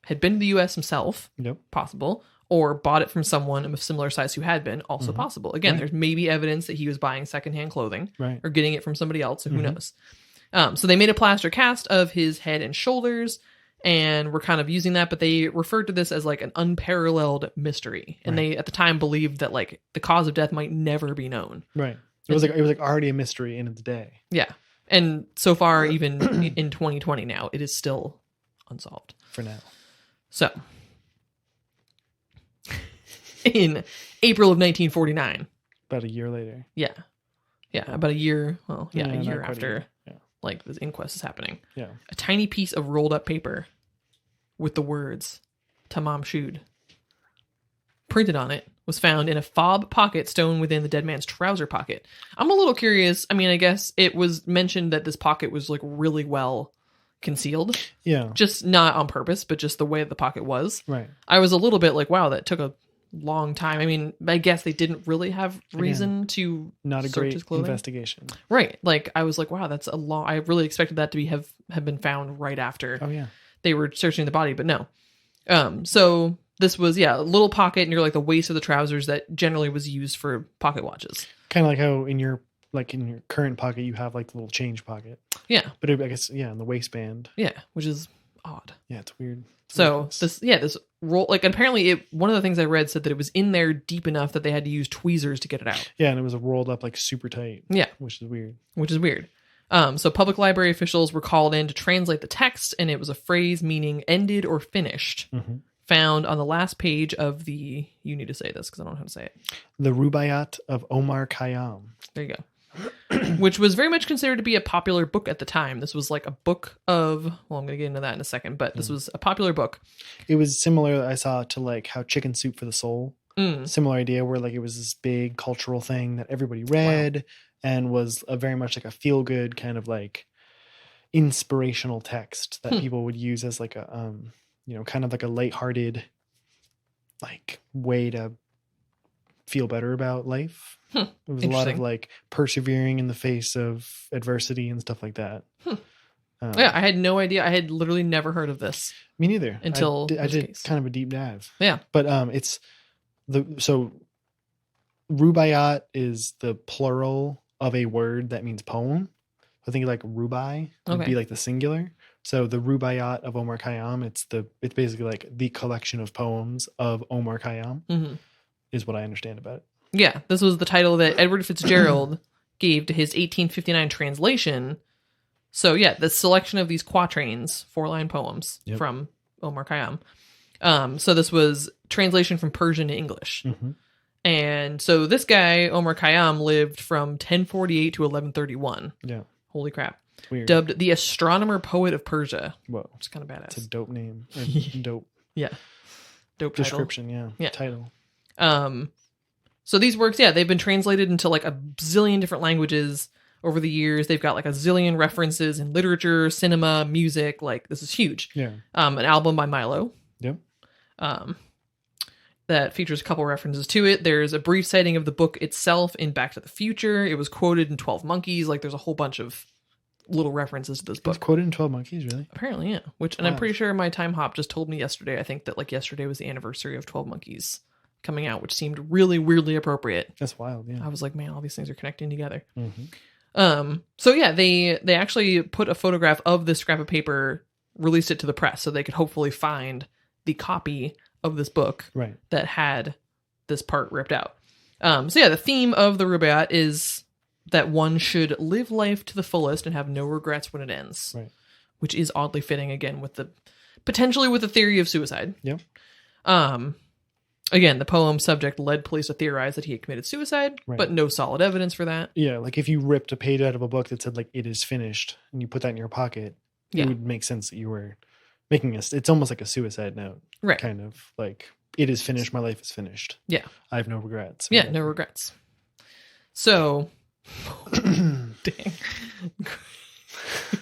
had been to the U.S. himself, possible, or bought it from someone of a similar size who had been, also possible. Again, there's maybe evidence that he was buying secondhand clothing or getting it from somebody else, so who knows. So they made a plaster cast of his head and shoulders, and were kind of using that, but they referred to this as like an unparalleled mystery. And they, at the time, believed that like the cause of death might never be known. Right. It was like already a mystery in its day. Yeah. And so far, even in 2020 now, it is still unsolved. For now. So, in April of 1949. About a year later. Yeah. Yeah, about a year. Well, yeah, a year after, yeah. like, this inquest is happening. Yeah. A tiny piece of rolled up paper with the words Tamám Shud printed on it was found in a fob pocket stowed within the dead man's trouser pocket. I'm a little curious. I mean, I guess it was mentioned that this pocket was like really well concealed. Yeah. Just not on purpose, but just the way the pocket was. Right. I was a little bit like, wow, that took a long time. I mean, I guess they didn't really have reason to not a search great his clothing. Investigation. Right. Like, I was like, wow, that's a long... I really expected that to have been found right after they were searching the body, but no. So this was, a little pocket near like the waist of the trousers that generally was used for pocket watches. Kind of like how in your current pocket you have like the little change pocket. Yeah. But I guess, in the waistband. Yeah, which is odd. Yeah, it's weird. This roll, like, apparently one of the things I read said that it was in there deep enough that they had to use tweezers to get it out. Yeah, and it was rolled up like super tight. Yeah. Which is weird. So public library officials were called in to translate the text, and it was a phrase meaning ended or finished, found on the last page of the... You need to say this because I don't know how to say it. The Rubaiyat of Omar Khayyam. There you go. Which was very much considered to be a popular book at the time. This was like a book of... Well, I'm going to get into that in a second, but this was a popular book. It was similar, I saw, to like how Chicken Soup for the Soul. Similar idea where like it was this big cultural thing that everybody read and was very much like a feel-good kind of like inspirational text that people would use as like a, kind of like a lighthearted like way to feel better about life. It was a lot of like persevering in the face of adversity and stuff like that. I had no idea. I had literally never heard of this. Me neither. Until I did kind of a deep dive. Yeah. But it's so Rubaiyat is the plural of a word that means poem. I think like rubai would be like the singular. So the Rubaiyat of Omar Khayyam, it's basically like the collection of poems of Omar Khayyam is what I understand about it. Yeah, this was the title that Edward Fitzgerald gave to his 1859 translation. So yeah, the selection of these quatrains, 4-line poems from Omar Khayyam. So this was translation from Persian to English. And so this guy, Omar Khayyam, lived from 1048 to 1131. Yeah. Holy crap. Weird. Dubbed the astronomer poet of Persia. Whoa. Which is kind of badass. It's a dope name. Dope. Yeah. Dope description. Yeah. Title. So these works, they've been translated into like a zillion different languages over the years. They've got like a zillion references in literature, cinema, music. Like, this is huge. Yeah. An album by Milo. Yep. That features a couple references to it. There's a brief citing of the book itself in Back to the Future. It was quoted in 12 Monkeys. Like, there's a whole bunch of little references to this book. It's quoted in 12 Monkeys, really? Apparently, yeah. And I'm pretty sure my time hop just told me yesterday, I think that like yesterday was the anniversary of 12 Monkeys coming out, which seemed really weirdly appropriate. That's wild, yeah. I was like, man, all these things are connecting together. So yeah, they actually put a photograph of this scrap of paper, released it to the press so they could hopefully find the copy of this book that had this part ripped out. So yeah, the theme of the Rubaiyat is that one should live life to the fullest and have no regrets when it ends. Right. Which is oddly fitting again with the theory of suicide. Yep. Again, the poem subject led police to theorize that he had committed suicide, but no solid evidence for that. Yeah, like if you ripped a page out of a book that said like, it is finished, and you put that in your pocket, it would make sense that you were making it's almost like a suicide note. Right. Kind of like, it is finished, my life is finished. Yeah. I have no regrets. Yeah, no regrets. So, dang.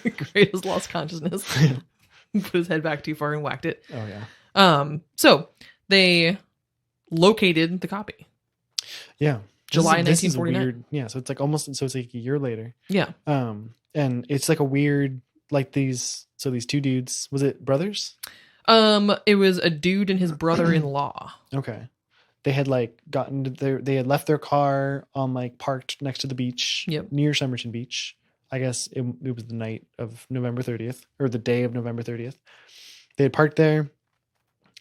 Gray has lost consciousness. Put his head back too far and whacked it. Oh, yeah. So, they located the copy. Yeah. July 1949. So it's like it's like a year later. Yeah. And it's like a weird, like these two dudes, was it brothers? It was a dude and his brother-in-law. Okay. They had like they had left their car on like parked next to the beach near Somerton Beach. I guess it was the night of November 30th or the day of November 30th. They had parked there,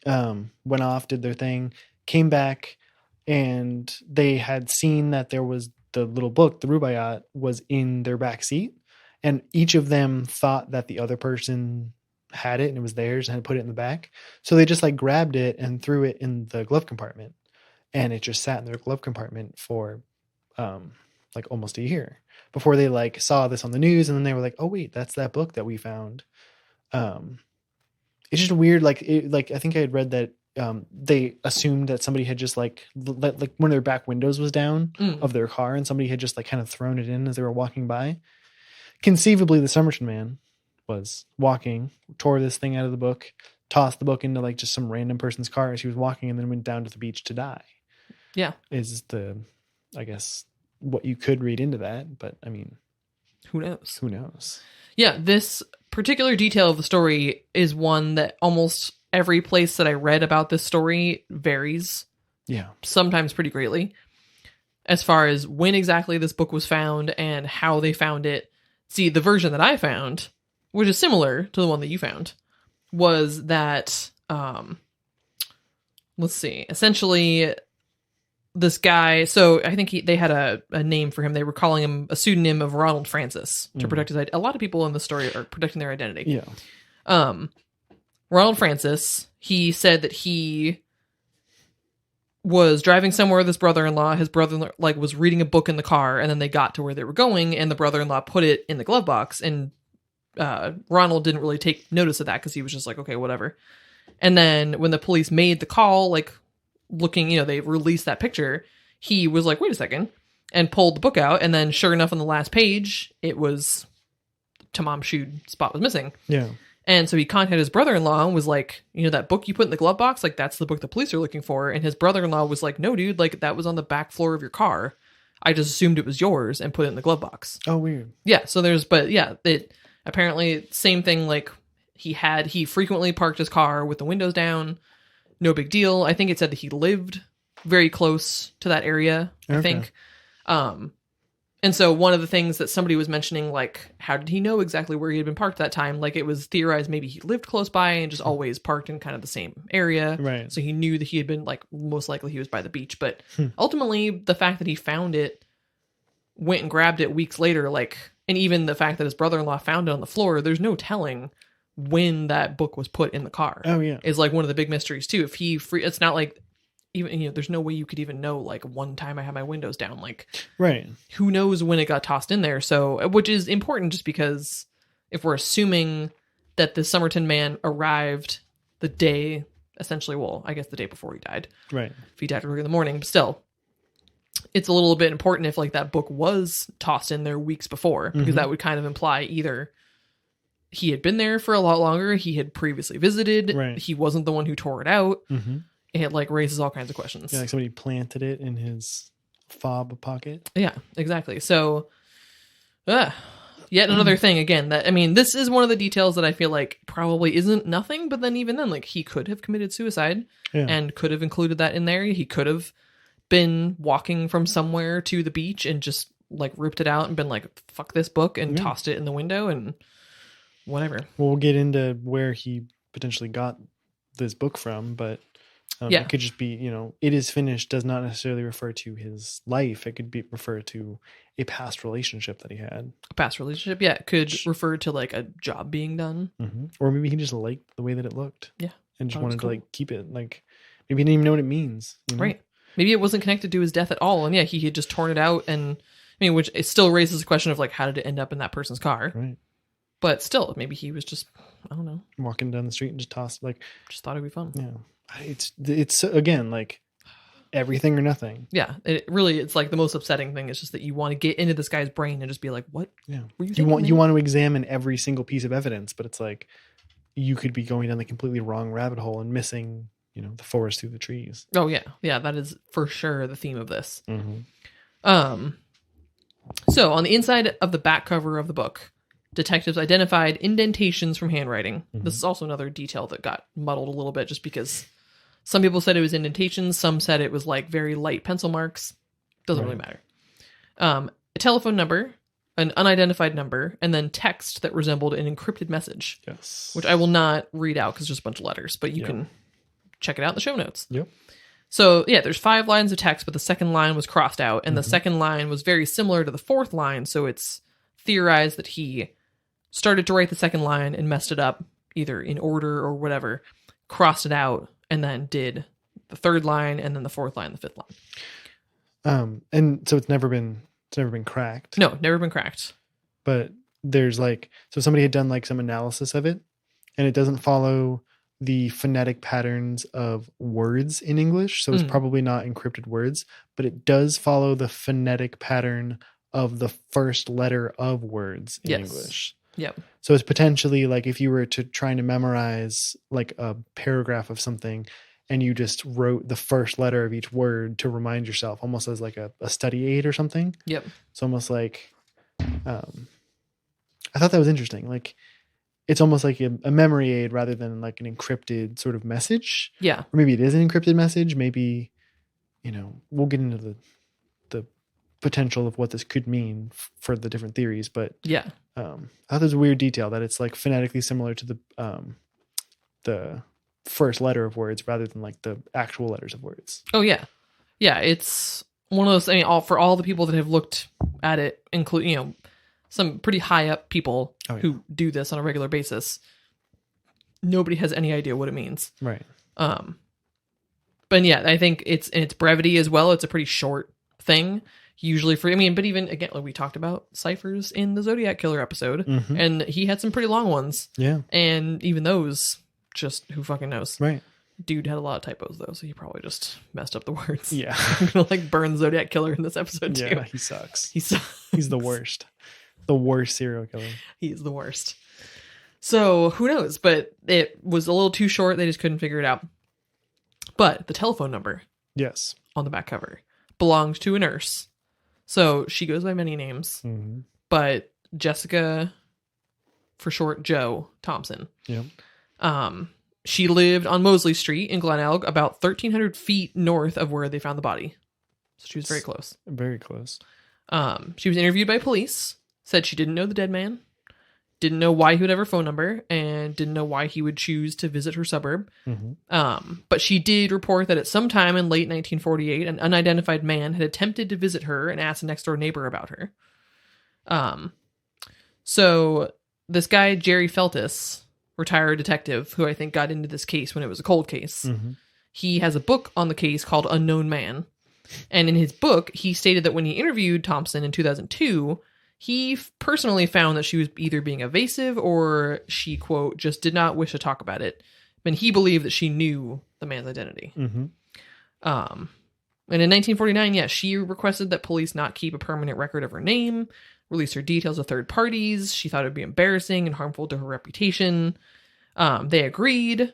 went off, did their thing, came back, and they had seen that there was the little book, the Rubaiyat, was in their back seat, and each of them thought that the other person had it and it was theirs and had put it in the back. So they just like grabbed it and threw it in the glove compartment, and it just sat in their glove compartment for like almost a year before they like saw this on the news, and then they were like, oh wait, that's that book that we found. It's just weird. Like I think I had read that they assumed that somebody had just like let like one of their back windows was down of their car, and somebody had just like kind of thrown it in as they were walking by. Conceivably, the Somerton Man was walking, tore this thing out of the book, tossed the book into like just some random person's car as he was walking, and then went down to the beach to die. Yeah, is the, I guess, what you could read into that, but I mean, who knows? Who knows? Yeah, this particular detail of the story is one that almost every place that I read about this story varies. Yeah. Sometimes pretty greatly. As far as when exactly this book was found and how they found it. See, the version that I found, which is similar to the one that you found, was that, let's see, essentially this guy, so I think they had a name for him. They were calling him a pseudonym of Ronald Francis to protect his identity. A lot of people in the story are protecting their identity. Yeah. Ronald Francis, he said that he was driving somewhere with his brother-in-law. His brother like was reading a book in the car, and then they got to where they were going, and the brother-in-law put it in the glove box, and Ronald didn't really take notice of that because he was just like, okay, whatever. And then when the police made the call, like looking, they released that picture, he was like, wait a second, and pulled the book out, and then sure enough on the last page, it was Tamám Shud spot was missing. Yeah. And so he contacted his brother-in-law and was like, that book you put in the glove box, like that's the book the police are looking for. And his brother-in-law was like, no, dude, like that was on the back floor of your car. I just assumed it was yours and put it in the glove box. Oh, weird. Yeah. So it apparently same thing. Like he frequently parked his car with the windows down. No big deal. I think it said that he lived very close to that area, I think. And so one of the things that somebody was mentioning, like, how did he know exactly where he had been parked that time? Like, it was theorized maybe he lived close by and just always parked in kind of the same area. Right. So he knew that he had been, like, most likely he was by the beach. But ultimately, the fact that he found it, went and grabbed it weeks later, like, and even the fact that his brother-in-law found it on the floor, there's no telling when that book was put in the car. Oh, yeah. Is, like, one of the big mysteries, too. If it's not like, even there's no way you could even know, like, one time I had my windows down, like, right, who knows when it got tossed in there. So, which is important just because if we're assuming that the Somerton Man arrived the day, essentially, well, I guess the day before he died, right, if he died early in the morning, but still it's a little bit important if like that book was tossed in there weeks before, because that would kind of imply either he had been there for a lot longer, he had previously visited, right, he wasn't the one who tore it out. It like raises all kinds of questions. Yeah, like somebody planted it in his fob pocket. Yeah, exactly. So, yet another thing again that, I mean, this is one of the details that I feel like probably isn't nothing, but then even then, like, he could have committed suicide and could have included that in there. He could have been walking from somewhere to the beach and just like ripped it out and been like, fuck this book, and tossed it in the window and whatever. Well, we'll get into where he potentially got this book from, but it could just be, it is finished does not necessarily refer to his life. It could be refer to a past relationship that he had. A past relationship, yeah. It could refer to like a job being done. Or maybe he just liked the way that it looked. Yeah. And just wanted to like keep it. Like, maybe he didn't even know what it means. Right. Maybe it wasn't connected to his death at all. And yeah, he had just torn it out. And I mean, which it still raises a question of like, how did it end up in that person's car? Right. But still, maybe he was just, I don't know, walking down the street and just tossed, like, just thought it'd be fun. Yeah. It's again, like, everything or nothing. Yeah. It's like the most upsetting thing is just that you want to get into this guy's brain and just be like, what? Yeah. You want to examine every single piece of evidence, but it's like, you could be going down the completely wrong rabbit hole and missing, the forest through the trees. Oh yeah. Yeah. That is for sure the theme of this. So on the inside of the back cover of the book, detectives identified indentations from handwriting. This is also another detail that got muddled a little bit just because some people said it was indentations. Some said it was like very light pencil marks. Doesn't really matter. A telephone number, an unidentified number, and then text that resembled an encrypted message. Yes. Which I will not read out because it's just a bunch of letters, but you can check it out in the show notes. Yep. So, yeah, there's 5 lines of text, but the second line was crossed out, and the second line was very similar to the fourth line, so it's theorized that he started to write the second line and messed it up, either in order or whatever, crossed it out, and then did the third line, and then the fourth line, the fifth line. And so it's never been cracked. No, never been cracked. But there's like, so somebody had done like some analysis of it, and it doesn't follow the phonetic patterns of words in English. So it's probably not encrypted words, but it does follow the phonetic pattern of the first letter of words in English. Yep. So it's potentially like if you were to trying to memorize like a paragraph of something and you just wrote the first letter of each word to remind yourself, almost as like a study aid or something. Yep. It's almost like, I thought that was interesting. Like, it's almost like a memory aid rather than like an encrypted sort of message. Yeah. Or maybe it is an encrypted message. Maybe, we'll get into the potential of what this could mean for the different theories. But yeah, I thought there's a weird detail that it's like phonetically similar to the first letter of words rather than like the actual letters of words. Oh yeah. Yeah. It's one of those, for all the people that have looked at it, include, some pretty high up people who do this on a regular basis. Nobody has any idea what it means. Right. But yeah, I think it's in its brevity as well. It's a pretty short thing usually but even again, like we talked about ciphers in the Zodiac Killer episode, and he had some pretty long ones. Yeah. And even those, just who fucking knows? Right. Dude had a lot of typos though, so he probably just messed up the words. Yeah. I'm gonna like burn Zodiac Killer in this episode too. Yeah, he sucks. He sucks. He's the worst. The worst serial killer. He's the worst. So who knows? But it was a little too short. They just couldn't figure it out. But the telephone number, yes, on the back cover, belonged to a nurse. So she goes by many names, but Jessica, for short, Joe Thompson. Yep. She lived on Mosley Street in Glenelg, about 1,300 feet north of where they found the body. So she was very close. Very close. She was interviewed by police. Said she didn't know the dead man, didn't know why he would have her phone number, and didn't know why he would choose to visit her suburb. But she did report that at some time in late 1948, an unidentified man had attempted to visit her and asked a next door neighbor about her. So this guy, Jerry Feltis, retired detective, who I think got into this case when it was a cold case, he has a book on the case called Unknown Man. And in his book, he stated that when he interviewed Thompson in 2002, he personally found that she was either being evasive or she, quote, just did not wish to talk about it. And he believed that she knew the man's identity. And in 1949, she requested that police not keep a permanent record of her name, release her details to third parties. She thought it would be embarrassing and harmful to her reputation. They agreed.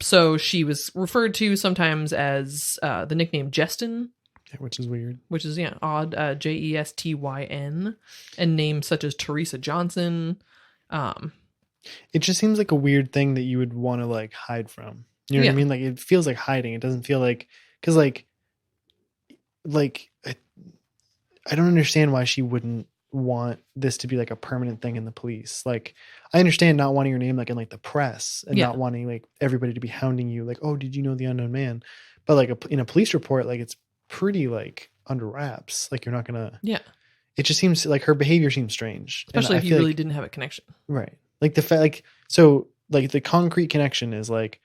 So she was referred to sometimes as the nickname Justine. Which is weird. Which is, odd. Jestyn. And names such as Teresa Johnson. It just seems like a weird thing that you would want to like hide from. You know what I mean? Like it feels like hiding. It doesn't feel like, because like I don't understand why she wouldn't want this to be like a permanent thing in the police. Like I understand not wanting your name like in like the press and not wanting like everybody to be hounding you like, oh, did you know the unknown man? But like in a police report, like it's pretty like under wraps. Like you're not gonna. Yeah. It just seems like her behavior seems strange, especially if you really didn't have a connection. Right. Like the fact, like so, like the concrete connection is like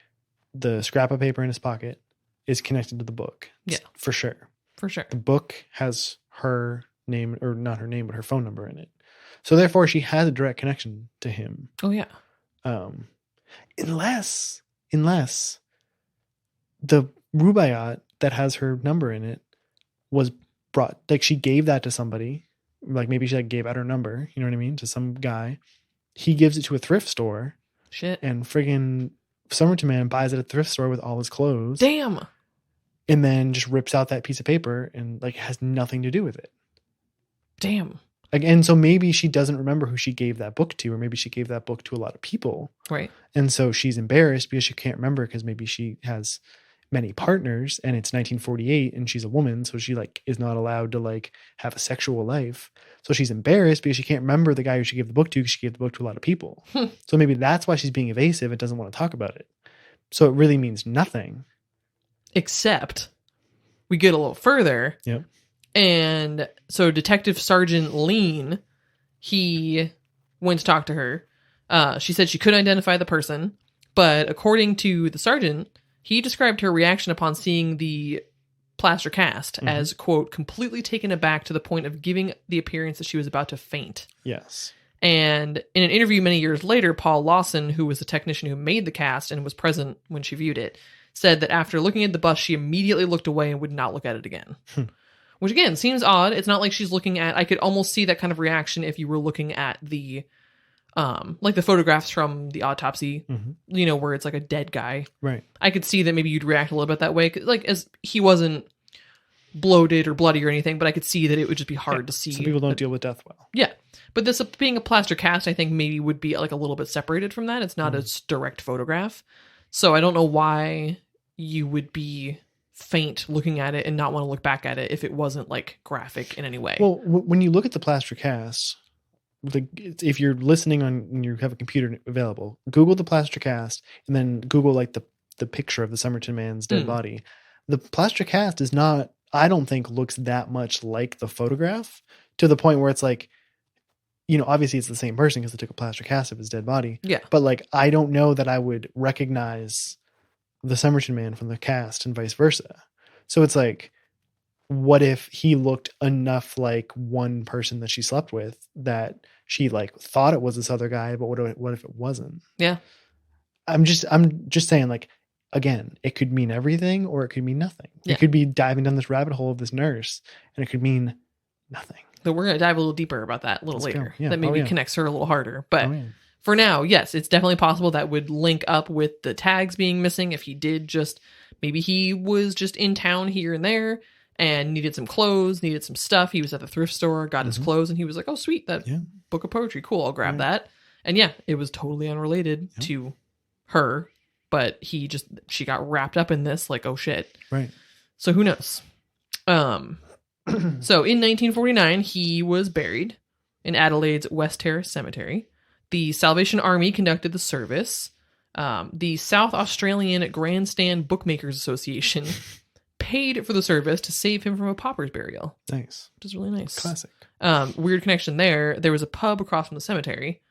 the scrap of paper in his pocket is connected to the book. Yeah, for sure. For sure. The book has her name, or not her name, but her phone number in it. So therefore, she has a direct connection to him. Oh yeah. Unless the rubaiyat that has her number in it was brought, like she gave that to somebody, like maybe she like gave out her number, you know what I mean, to some guy. He gives it to a thrift store. Shit. And friggin' Somerton Man buys it at a thrift store with all his clothes. Damn. And then just rips out that piece of paper and like has nothing to do with it. Damn. Again, so maybe she doesn't remember who she gave that book to, or maybe she gave that book to a lot of people. Right. And so she's embarrassed because she can't remember, because maybe she has many partners and it's 1948 and she's a woman, so she like is not allowed to like have a sexual life. So she's embarrassed because she can't remember the guy who she gave the book to, because she gave the book to a lot of people. So maybe that's why she's being evasive and doesn't want to talk about it. So it really means nothing. Except we get a little further. Yep. And so Detective Sergeant Lean, he went to talk to her. She said she couldn't identify the person, but according to the sergeant, he described her reaction upon seeing the plaster cast as, quote, completely taken aback to the point of giving the appearance that she was about to faint. Yes. And in an interview many years later, Paul Lawson, who was the technician who made the cast and was present when she viewed it, said that after looking at the bust, she immediately looked away and would not look at it again. Which, again, seems odd. It's not like she's looking at... I could almost see that kind of reaction if you were looking at the... like the photographs from the autopsy, you know, where it's like a dead guy. Right. I could see that maybe you'd react a little bit that way. Like, as he wasn't bloated or bloody or anything, but I could see that it would just be hard to see. Some people don't deal with death well. Yeah. But this being a plaster cast, I think maybe would be like a little bit separated from that. It's not a direct photograph. So I don't know why you would be faint looking at it and not want to look back at it if it wasn't like graphic in any way. Well, when you look at the plaster cast, if you're listening and you have a computer available, Google the plaster cast and then Google like the picture of the Somerton Man's dead body. The plaster cast is not, I don't think, looks that much like the photograph to the point where it's like, you know, obviously it's the same person because they took a plaster cast of his dead body. Yeah. But like, I don't know that I would recognize the Somerton Man from the cast and vice versa. So it's like, what if he looked enough like one person that she slept with that she like thought it was this other guy, but what if it wasn't? Yeah. I'm just saying, like, again, it could mean everything or it could mean nothing. Yeah. It could be diving down this rabbit hole of this nurse and it could mean nothing. So we're going to dive a little deeper about that a little later. Yeah. That maybe connects her a little harder. But yeah. For now, yes, it's definitely possible that would link up with the tags being missing. If he did maybe he was just in town here and there and needed some clothes, needed some stuff. He was at the thrift store, got his clothes, and he was like, oh, sweet, that book of poetry. Cool, I'll grab that. And yeah, it was totally unrelated to her, but she got wrapped up in this like, oh shit. Right. So who knows? So in 1949, he was buried in Adelaide's West Terrace Cemetery. The Salvation Army conducted the service. The South Australian Grandstand Bookmakers Association paid for the service to save him from a pauper's burial. Nice. Which is really nice. Classic. Weird connection there. There was a pub across from the cemetery,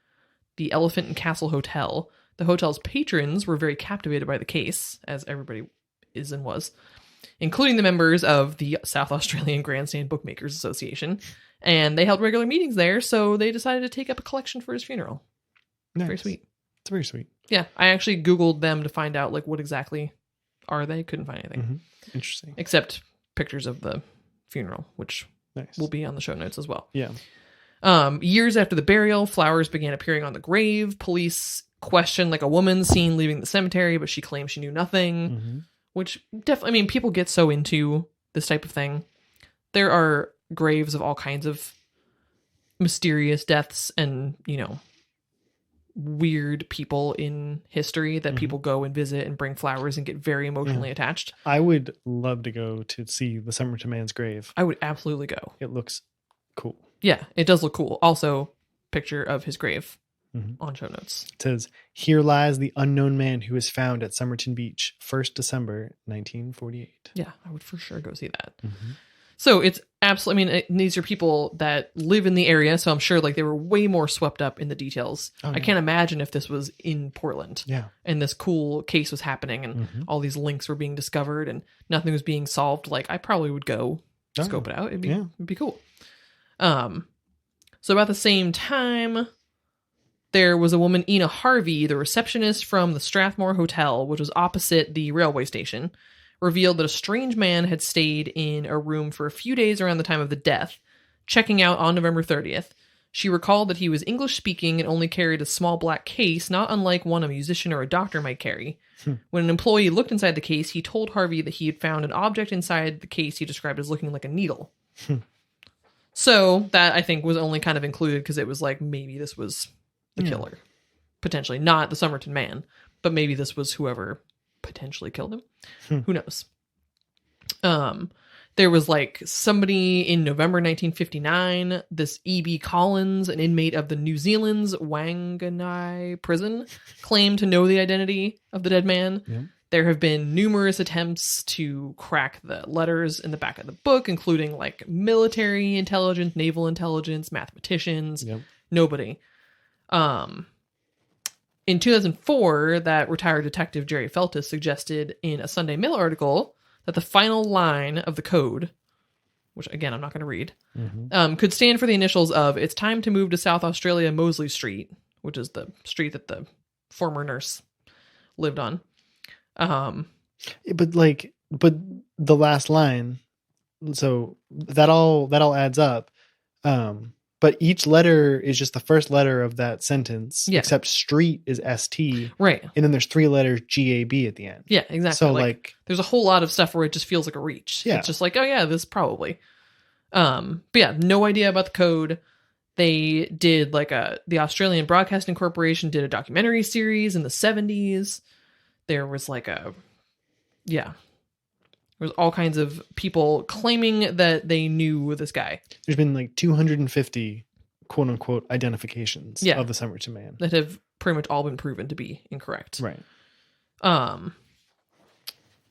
the Elephant and Castle Hotel. The hotel's patrons were very captivated by the case, as everybody is and was, including the members of the South Australian Grandstand Bookmakers Association. And they held regular meetings there, so they decided to take up a collection for his funeral. Nice. Very sweet. It's very sweet. Yeah, I actually Googled them to find out like what exactly are they. Couldn't find anything. Interesting. Except pictures of the funeral, which will be on the show notes as well. Yeah. Years after the burial, flowers began appearing on the grave. Police questioned like a woman seen leaving the cemetery, but she claimed she knew nothing. Which definitely, I mean, people get so into this type of thing. There are graves of all kinds of mysterious deaths and, you know, weird people in history that people go and visit and bring flowers and get very emotionally attached. I would love to go to see the Somerton Man's grave. I would absolutely go. It looks cool. Yeah, it does look cool. Also, picture of his grave on show notes. It says, here lies the unknown man who was found at Somerton Beach, 1st December, 1948. Yeah, I would for sure go see that. So it's absolutely, I mean, these are people that live in the area, so I'm sure like they were way more swept up in the details. I can't imagine if this was in Portland. Yeah. And this cool case was happening and all these links were being discovered and nothing was being solved. Like I probably would go scope it out. It'd be cool. So about the same time, there was a woman, Ina Harvey, the receptionist from the Strathmore Hotel, which was opposite the railway station, revealed that a strange man had stayed in a room for a few days around the time of the death, checking out on November 30th. She recalled that he was English-speaking and only carried a small black case, not unlike one a musician or a doctor might carry. When an employee looked inside the case, he told Harvey that he had found an object inside the case he described as looking like a needle. So that, I think, was only kind of included because it was like, maybe this was the killer. Potentially. Not the Somerton Man, but maybe this was whoever potentially killed him. Who knows? There was like somebody in November 1959, this E.B. Collins, an inmate of the New Zealand's Wanganui prison, claimed to know the identity of the dead man. There have been numerous attempts to crack the letters in the back of the book, including like military intelligence, naval intelligence, mathematicians. Yep. Nobody. In 2004, that retired detective Jerry Feltus suggested in a Sunday Mail article that the final line of the code, which again I'm not going to read, could stand for the initials of "It's time to move to South Australia, Mosley Street," which is the street that the former nurse lived on. But the last line, so that all adds up. But each letter is just the first letter of that sentence, except street is ST. Right. And then there's 3 letters GAB at the end. Yeah, exactly. So like there's a whole lot of stuff where it just feels like a reach. Yeah. It's just like, oh yeah, this probably. But yeah, no idea about the code. They did the Australian Broadcasting Corporation did a documentary series in the 70s. There was there was all kinds of people claiming that they knew this guy. There's been 250 quote unquote identifications of the Somerton Man that have pretty much all been proven to be incorrect. Right.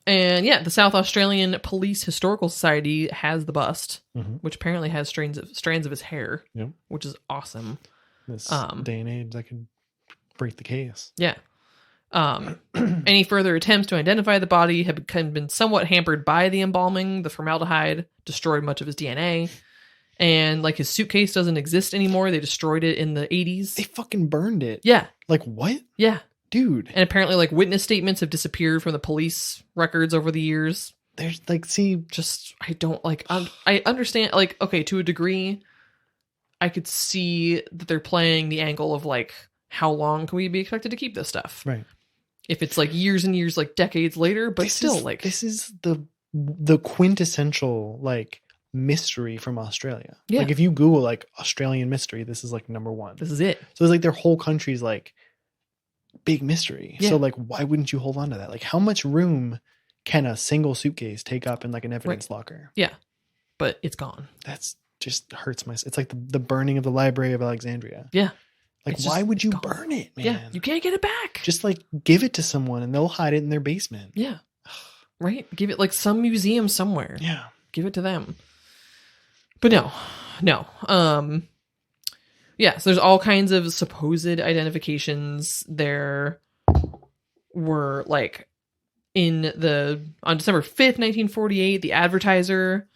And yeah, the South Australian Police Historical Society has the bust, which apparently has strands of his hair, which is awesome. This day and age, that could break the case. Yeah. Any further attempts to identify the body have been somewhat hampered by the embalming. The formaldehyde destroyed much of his DNA. And his suitcase doesn't exist anymore. They destroyed it in the 80s. They fucking burned it. Yeah. What? Yeah. Dude. And apparently witness statements have disappeared from the police records over the years. There's I don't I understand okay, to a degree I could see that they're playing the angle of how long can we be expected to keep this stuff? Right. If it's years and years, decades later, but this is the quintessential mystery from Australia. Yeah. If you Google Australian mystery, this is number 1. This is it. So it's their whole country's big mystery. Yeah. So why wouldn't you hold on to that? How much room can a single suitcase take up in an evidence locker? Yeah. But it's gone. That's just hurts my. It's the burning of the Library of Alexandria. Yeah. Why would you burn it, man? Yeah, you can't get it back. Just give it to someone and they'll hide it in their basement. Yeah. Right? Give it some museum somewhere. Yeah. Give it to them. But no. Yeah, so there's all kinds of supposed identifications. There were on December 5th, 1948, the Advertiser,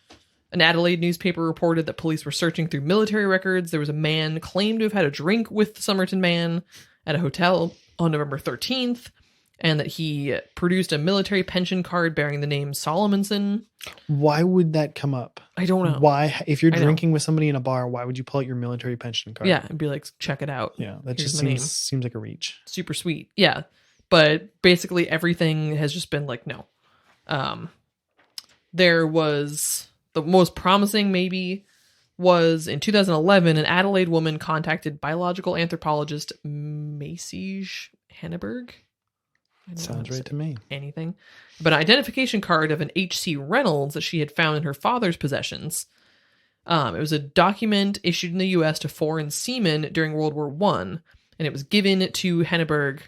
an Adelaide newspaper, reported that police were searching through military records. There was a man claimed to have had a drink with the Somerton Man at a hotel on November 13th, and that he produced a military pension card bearing the name Solomonson. Why would that come up? I don't know. Why, if you're drinking with somebody in a bar, why would you pull out your military pension card? Yeah, and be check it out. Yeah, that Here's just seems like a reach. Super sweet. Yeah, but basically everything has just been no. There was... The most promising, maybe, was in 2011, an Adelaide woman contacted biological anthropologist Maciej Henneberg. Sounds right to me. Anything. But an identification card of an H.C. Reynolds that she had found in her father's possessions. It was a document issued in the U.S. to foreign seamen during World War I, and it was given to Henneberg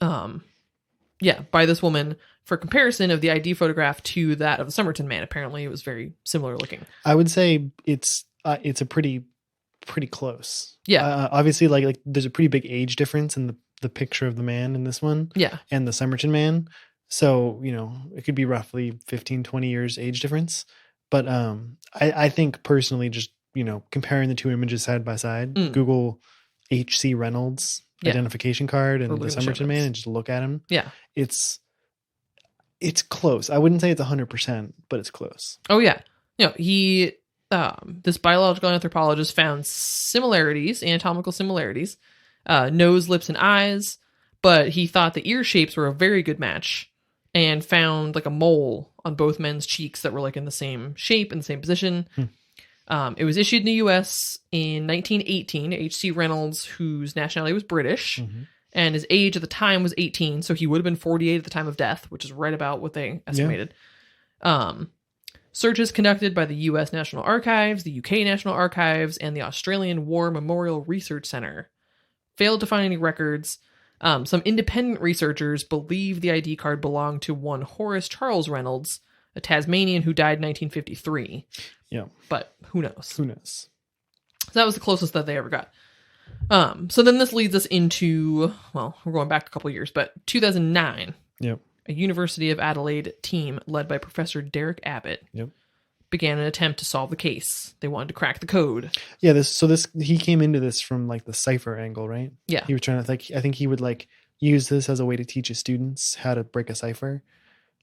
by this woman for comparison of the ID photograph to that of the Somerton Man. Apparently it was very similar looking. I would say it's a pretty close. Yeah. Obviously there's a pretty big age difference in the picture of the man in this one. Yeah. And the Somerton Man. So, it could be roughly 15, 20 years age difference. But I think personally just, comparing the two images side by side, Google H.C. Reynolds identification card and the Somerton Man and just look at him. Yeah. It's close. I wouldn't say it's 100%, but it's close. Oh yeah. He, this biological anthropologist found similarities, anatomical similarities, nose, lips, and eyes, but he thought the ear shapes were a very good match and found a mole on both men's cheeks that were in the same shape and the same position. It was issued in the U.S. in 1918 to H.C. Reynolds, whose nationality was British, and his age at the time was 18, so he would have been 48 at the time of death, which is right about what they estimated. Yeah. Searches conducted by the U.S. National Archives, the U.K. National Archives, and the Australian War Memorial Research Centre failed to find any records. Some independent researchers believe the ID card belonged to one Horace Charles Reynolds, a Tasmanian who died in 1953. Yeah. But who knows? Who knows? So that was the closest that they ever got. So then this leads us into, well, we're going back a couple years, but 2009. Yep. A University of Adelaide team led by Professor Derek Abbott began an attempt to solve the case. They wanted to crack the code. Yeah, he came into this from like the cipher angle, right? Yeah. He was trying to I think he would like use this as a way to teach his students how to break a cipher.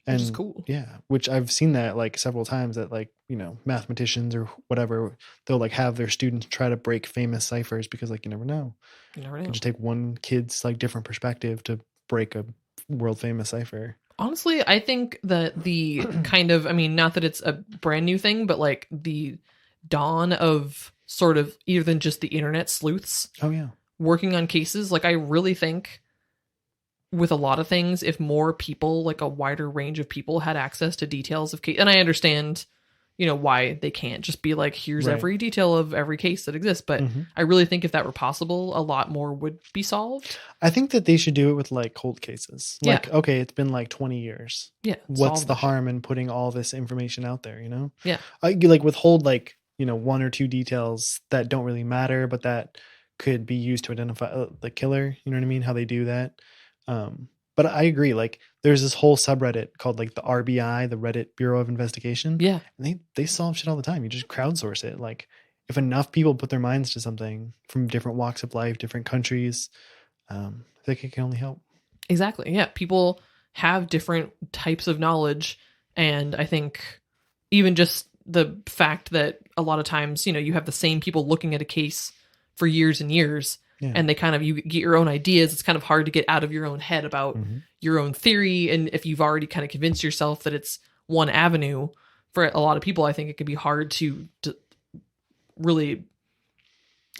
Which is cool. Yeah, which I've seen that like several times that like, you know, mathematicians or whatever, they'll like have their students try to break famous ciphers because like you never know. You never know. You can just take one kid's like different perspective to break a world famous cipher. Honestly, I think that the kind of, I mean, not that it's a brand new thing, but like the dawn of sort of even just the internet sleuths. Oh yeah. Working on cases. Like I really think with a lot of things, if more people, like a wider range of people had access to details of case, and I understand, you know, why they can't just be like, here's every detail of every case that exists. But I really think if that were possible, a lot more would be solved. I think that they should do it with like cold cases. Like, okay, it's been like 20 years. Yeah. What's the harm in putting all this information out there, you know? Yeah. You like withhold like, you know, one or two details that don't really matter, but that could be used to identify the killer. You know what I mean? How they do that. But I agree. Like there's this whole subreddit called like the RBI, the Reddit Bureau of Investigation. Yeah. And they solve shit all the time. You just crowdsource it. Like if enough people put their minds to something from different walks of life, different countries, I think it can only help. Exactly. Yeah. People have different types of knowledge. And I think even just the fact that a lot of times, you know, you have the same people looking at a case for years and years. Yeah. And they kind of, you get your own ideas. It's kind of hard to get out of your own head about your own theory. And if you've already kind of convinced yourself that it's one avenue, for a lot of people, I think it can be hard to really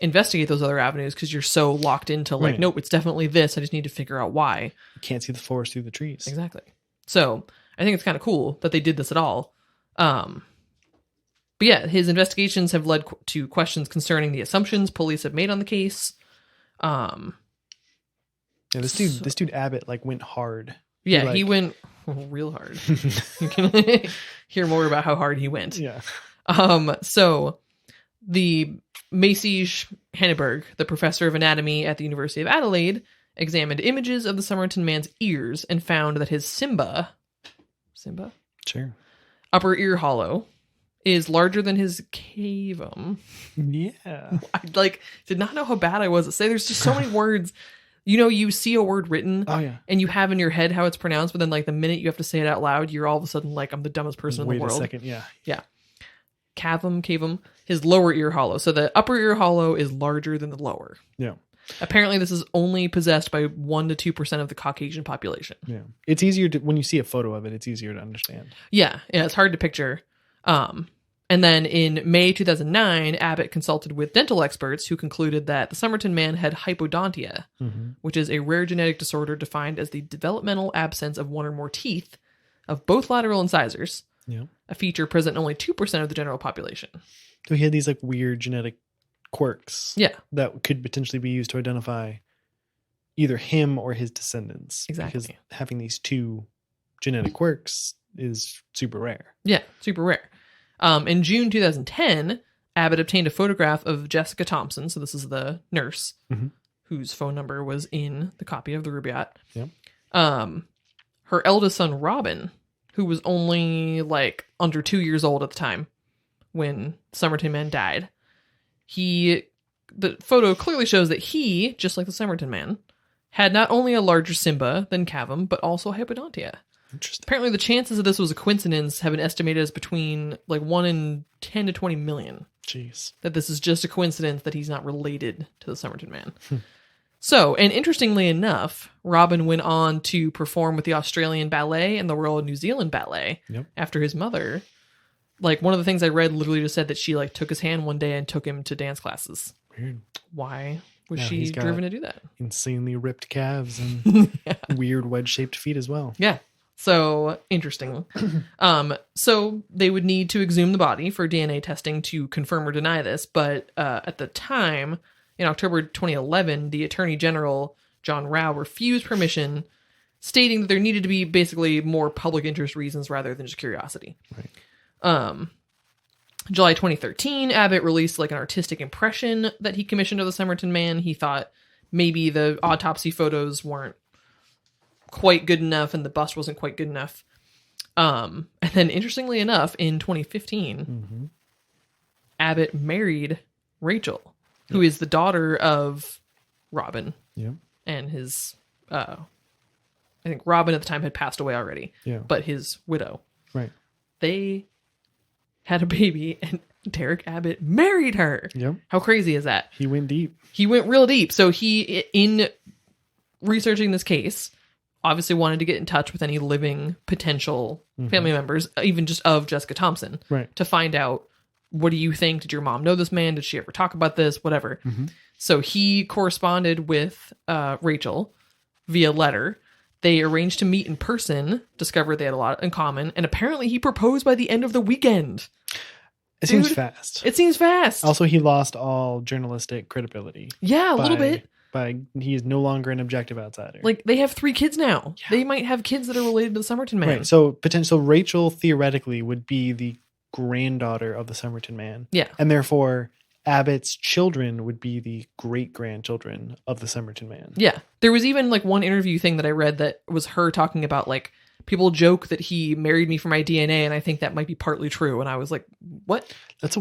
investigate those other avenues because you're so locked into like, nope, it's definitely this. I just need to figure out why. You can't see the forest through the trees. Exactly. So I think it's kind of cool that they did this at all. But yeah, his investigations have led to questions concerning the assumptions police have made on the case. Yeah, this dude Abbott like went hard. Yeah, he went real hard. You can hear more about how hard he went. Yeah. So the Maciej Henneberg, the professor of anatomy at the University of Adelaide, examined images of the Somerton Man's ears and found that his Simba, sure, upper ear hollow is larger than his cavum. Yeah. I did not know how bad I was at saying. There's just so many words. You know, you see a word written and you have in your head how it's pronounced, but then like the minute you have to say it out loud, you're all of a sudden like, I'm the dumbest person in the world. Wait a second, yeah. Yeah. Cavum, his lower ear hollow. So the upper ear hollow is larger than the lower. Yeah. Apparently this is only possessed by 1 to 2% of the Caucasian population. Yeah. It's easier to, when you see a photo of it, it's easier to understand. Yeah. Yeah. It's hard to picture. And then in May 2009, Abbott consulted with dental experts who concluded that the Somerton Man had hypodontia, which is a rare genetic disorder defined as the developmental absence of one or more teeth of both lateral incisors, a feature present in only 2% of the general population. So he had these like weird genetic quirks that could potentially be used to identify either him or his descendants. Exactly. Because having these two genetic quirks is super rare. Yeah, super rare. In June 2010, Abbott obtained a photograph of Jessica Thompson. So this is the nurse whose phone number was in the copy of the Rubaiyat. Yeah. Her eldest son, Robin, who was only like under 2 years old at the time when Somerton Man died. The photo clearly shows that he, just like the Somerton Man, had not only a larger Simba than cavum, but also hypodontia. Interesting. Apparently, the chances of this was a coincidence have been estimated as between like 1 in 10 to 20 million. Jeez. That this is just a coincidence that he's not related to the Somerton Man. So, and interestingly enough, Robin went on to perform with the Australian Ballet and the Royal New Zealand Ballet after his mother. Like, one of the things I read literally just said that she like took his hand one day and took him to dance classes. Weird. Why was she driven to do that? Insanely ripped calves and weird wedge-shaped feet as well. Yeah. So interesting. So they would need to exhume the body for DNA testing to confirm or deny this. But at the time, in October 2011, the Attorney General John Rao, refused permission, stating that there needed to be basically more public interest reasons rather than just curiosity. Right. July 2013, Abbott released like an artistic impression that he commissioned of the Somerton Man. He thought maybe the autopsy photos weren't quite good enough and the bust wasn't quite good enough. And then interestingly enough, in 2015, Abbott married Rachel, who is the daughter of Robin. Yeah. And his, I think Robin at the time had passed away already. Yeah. But his widow. Right. They had a baby and Derek Abbott married her. Yep. How crazy is that? He went deep. He went real deep. So he, in researching this case, obviously wanted to get in touch with any living potential family members, even just of Jessica Thompson, right, to find out, what do you think? Did your mom know this man? Did she ever talk about this? Whatever. So he corresponded with Rachel via letter. They arranged to meet in person, discovered they had a lot in common, and apparently he proposed by the end of the weekend. It seems fast. It seems fast. Also, he lost all journalistic credibility. Yeah, a little bit. He is no longer an objective outsider. Like, they have 3 kids now. Yeah. They might have kids that are related to the Somerton Man. Right. So Rachel theoretically would be the granddaughter of the Somerton Man. Yeah. And therefore, Abbott's children would be the great-grandchildren of the Somerton Man. Yeah. There was even like one interview thing that I read that was her talking about like, people joke that he married me for my DNA, and I think that might be partly true. And I was like, what? That's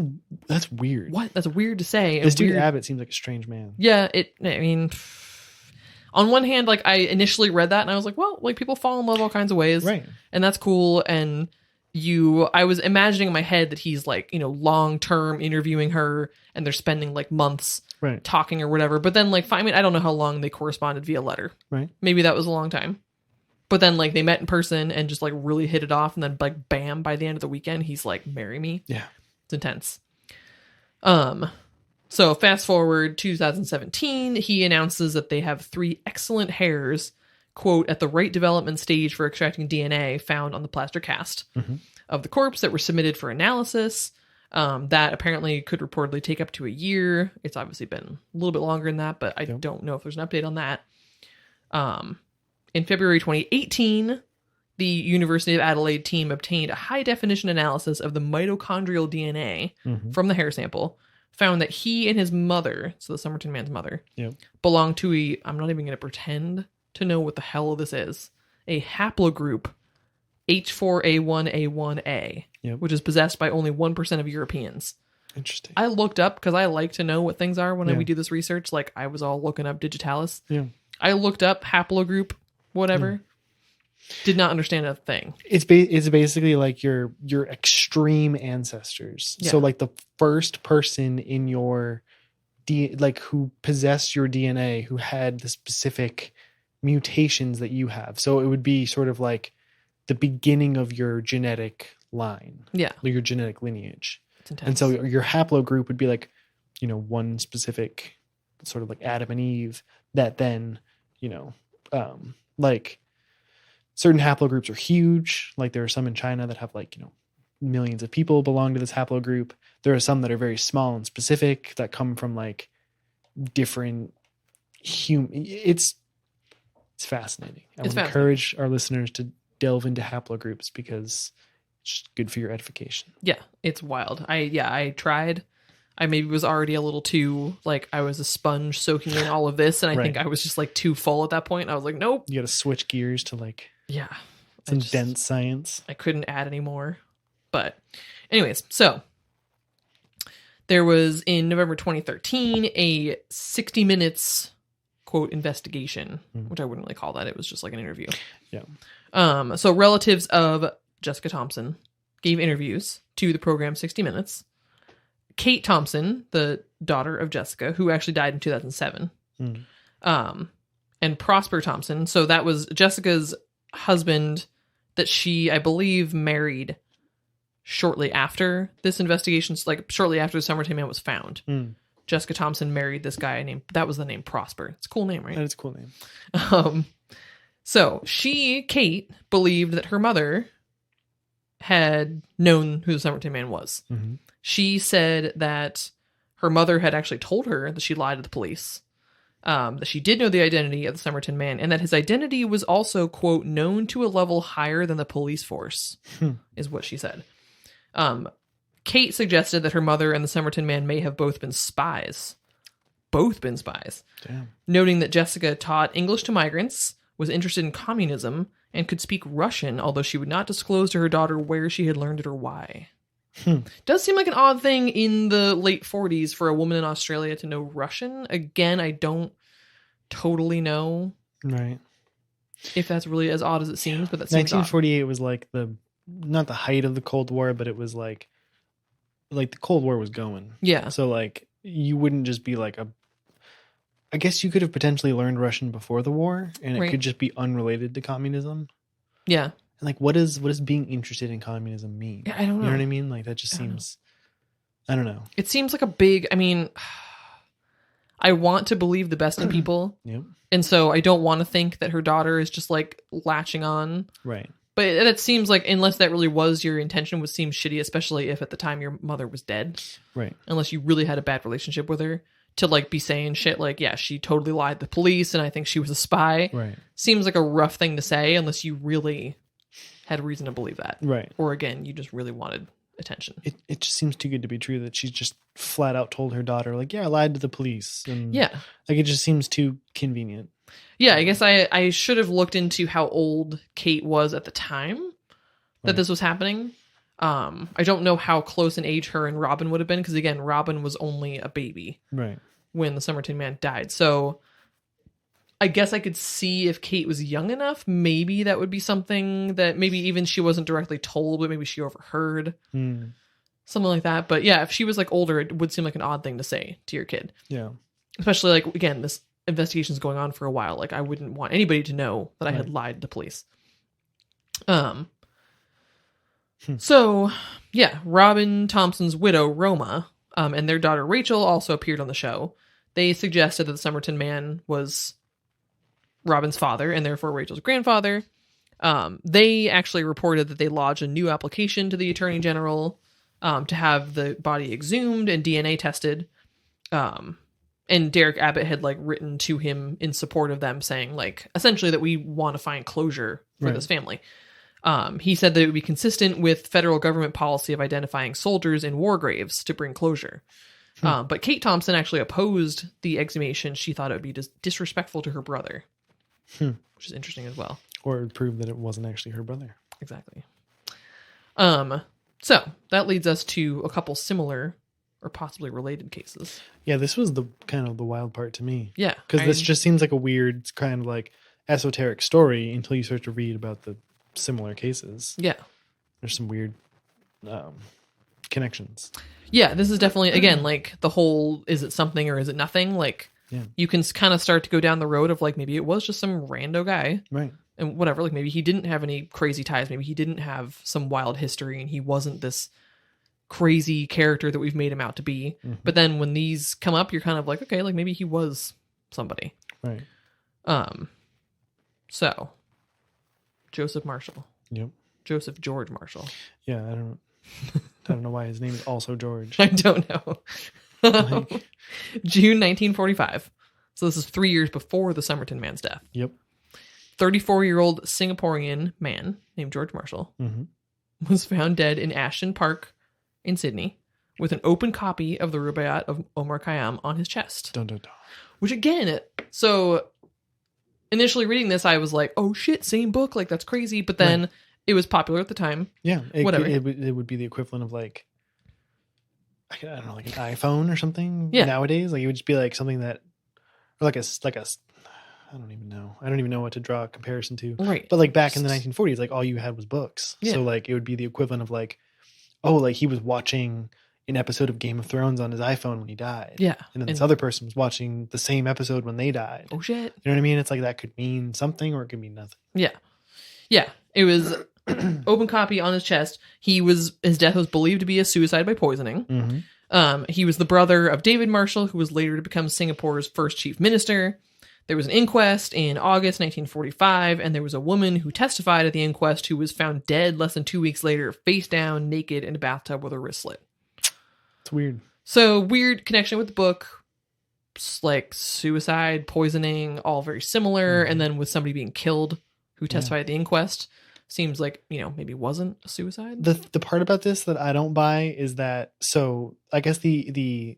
weird. What? That's weird to say. This dude Abbott seems like a strange man. Yeah, I mean, on one hand, like, I initially read that and I was like, well, like, people fall in love all kinds of ways. Right. And that's cool. And I was imagining in my head that he's like, long-term interviewing her and they're spending like months talking or whatever. But then like, I don't know how long they corresponded via letter. Right. Maybe that was a long time. But then like they met in person and just like really hit it off. And then like, bam, by the end of the weekend, he's like, marry me. Yeah. It's intense. So fast forward 2017, he announces that they have 3 excellent hairs, quote, at the right development stage for extracting DNA found on the plaster cast of the corpse that were submitted for analysis. That apparently could reportedly take up to a year. It's obviously been a little bit longer than that, but I don't know if there's an update on that. In February 2018, the University of Adelaide team obtained a high-definition analysis of the mitochondrial DNA from the hair sample, found that he and his mother, so the Somerton Man's mother, belonged to I'm not even going to pretend to know what the hell this is, a haplogroup H4A1A1A, which is possessed by only 1% of Europeans. Interesting. I looked up, because I like to know what things are when we do this research. Like, I was all looking up digitalis. Yeah. I looked up haplogroup, whatever. Did not understand a thing. It's basically like your extreme ancestors. Yeah. So like the first person in your who possessed your DNA, who had the specific mutations that you have. So it would be sort of like the beginning of your genetic line. Yeah. Your genetic lineage. It's intense. And so your haplogroup would be like, one specific sort of like Adam and Eve that then, like certain haplogroups are huge. Like there are some in China that have like, millions of people belong to this haplogroup. There are some that are very small and specific that come from like different it's fascinating. I would encourage our listeners to delve into haplogroups because it's good for your edification. Yeah, it's wild. I tried. I maybe was already a little too, like, I was a sponge soaking in all of this, and I think I was just like too full at that point. I was like, nope. You got to switch gears to like some just, dense science. I couldn't add any more. But anyways, so there was in November 2013 a 60 minutes quote investigation, which I wouldn't really call that. It was just like an interview. Yeah. So relatives of Jessica Thompson gave interviews to the program 60 Minutes. Kate Thompson, the daughter of Jessica, who actually died in 2007. And Prosper Thompson. So that was Jessica's husband that she, I believe, married shortly after this investigation. Like shortly after the Somerton Man was found. Jessica Thompson married this guy named, that was the name Prosper. It's a cool name, right? That is a cool name. So Kate, believed that her mother had known who the Somerton Man was. She said that her mother had actually told her that she lied to the police that she did know the identity of the Somerton Man, and that his identity was also, quote, known to a level higher than the police force, is what she said. Kate suggested that her mother and the Somerton Man may have both been spies. Damn. Noting that Jessica taught English to migrants, was interested in communism, and could speak Russian, although she would not disclose to her daughter where she had learned it or why. Does seem like an odd thing in the late 40s for a woman in Australia to know Russian. Again, I don't totally know if that's really as odd as it seems, but that seems 1948 was like not the height of the Cold War, but it was like the Cold War was going. Yeah. So like you wouldn't just be like I guess you could have potentially learned Russian before the war, and it could just be unrelated to communism. Yeah. And like, what does being interested in communism mean? Yeah, I don't know. You know what I mean? Like that just seems, I don't know. It seems like a big, I mean, I want to believe the best in people. Yep. And so I don't want to think that her daughter is just like latching on. Right. But it seems like, unless that really was your intention, would seem shitty, especially if at the time your mother was dead. Right. Unless you really had a bad relationship with her, to like be saying shit like, yeah, she totally lied to the police and I think she was a spy. Right. Seems like a rough thing to say unless you really had reason to believe that. Right. Or again, you just really wanted attention. It just seems too good to be true that she's just flat out told her daughter, like, yeah, I lied to the police. And like, it just seems too convenient. Yeah, I guess I should have looked into how old Kate was at the time that this was happening. I don't know how close in age her and Robin would have been, because again, Robin was only a baby when the Somerton Man died. So I guess I could see if Kate was young enough, maybe that would be something that maybe even she wasn't directly told, but maybe she overheard. Something like that. But yeah, if she was like older, it would seem like an odd thing to say to your kid. Yeah. Especially like, again, this investigation is going on for a while. Like I wouldn't want anybody to know that I had lied to police. So yeah, Robin Thompson's widow, Roma, and their daughter Rachel also appeared on the show. They suggested that the Somerton Man was Robin's father and therefore Rachel's grandfather. They actually reported that they lodged a new application to the Attorney General to have the body exhumed and DNA tested. And Derek Abbott had like written to him in support of them, saying like essentially that we want to find closure for this family. He said that it would be consistent with federal government policy of identifying soldiers in war graves to bring closure. But Kate Thompson actually opposed the exhumation. She thought it would be disrespectful to her brother, which is interesting as well. Or it would prove that it wasn't actually her brother. Exactly. So that leads us to a couple similar or possibly related cases. Yeah, this was the kind of the wild part to me. Yeah. Because this just seems like a weird kind of like esoteric story until you start to read about the similar cases. Yeah. There's some weird connections. Yeah, this is definitely, again, like the whole, is it something or is it nothing? Like, you can kind of start to go down the road of like, maybe it was just some rando guy. Right. And whatever, like maybe he didn't have any crazy ties. Maybe he didn't have some wild history and he wasn't this crazy character that we've made him out to be. But then when these come up, you're kind of like, okay, like maybe he was somebody. Right. So Joseph Marshall. Yep. Joseph George Marshall. Yeah, I don't know why his name is also George. I don't know. June 1945. So this is 3 years before the Somerton Man's death. Yep. 34-year-old Singaporean man named George Marshall was found dead in Ashton Park in Sydney with an open copy of the Rubaiyat of Omar Khayyam on his chest. Dun, dun, dun. Which again, so initially reading this, I was like, oh shit, same book. Like that's crazy. But then it was popular at the time. Yeah. Whatever. It would be the equivalent of like, I don't know, like an iPhone or something nowadays. Like it would just be like something that, or like a, I don't even know. I don't even know what to draw a comparison to. Right. But like back in the 1940s, like all you had was books. Yeah. So like it would be the equivalent of like, oh, like he was watching an episode of Game of Thrones on his iPhone when he died. Yeah. And then this other person was watching the same episode when they died. Oh shit. You know what I mean? It's like that could mean something or it could mean nothing. Yeah. Yeah. It was open copy on his chest. His death was believed to be a suicide by poisoning. He was the brother of David Marshall, who was later to become Singapore's first chief minister. There was an inquest in August 1945, and there was a woman who testified at the inquest who was found dead less than 2 weeks later, face down, naked, in a bathtub with her wrist slit. It's weird. So, weird connection with the book. like suicide, poisoning, all very similar. And then with somebody being killed who testified at the inquest, seems like, maybe wasn't a suicide. The part about this that I don't buy is that, so I guess is the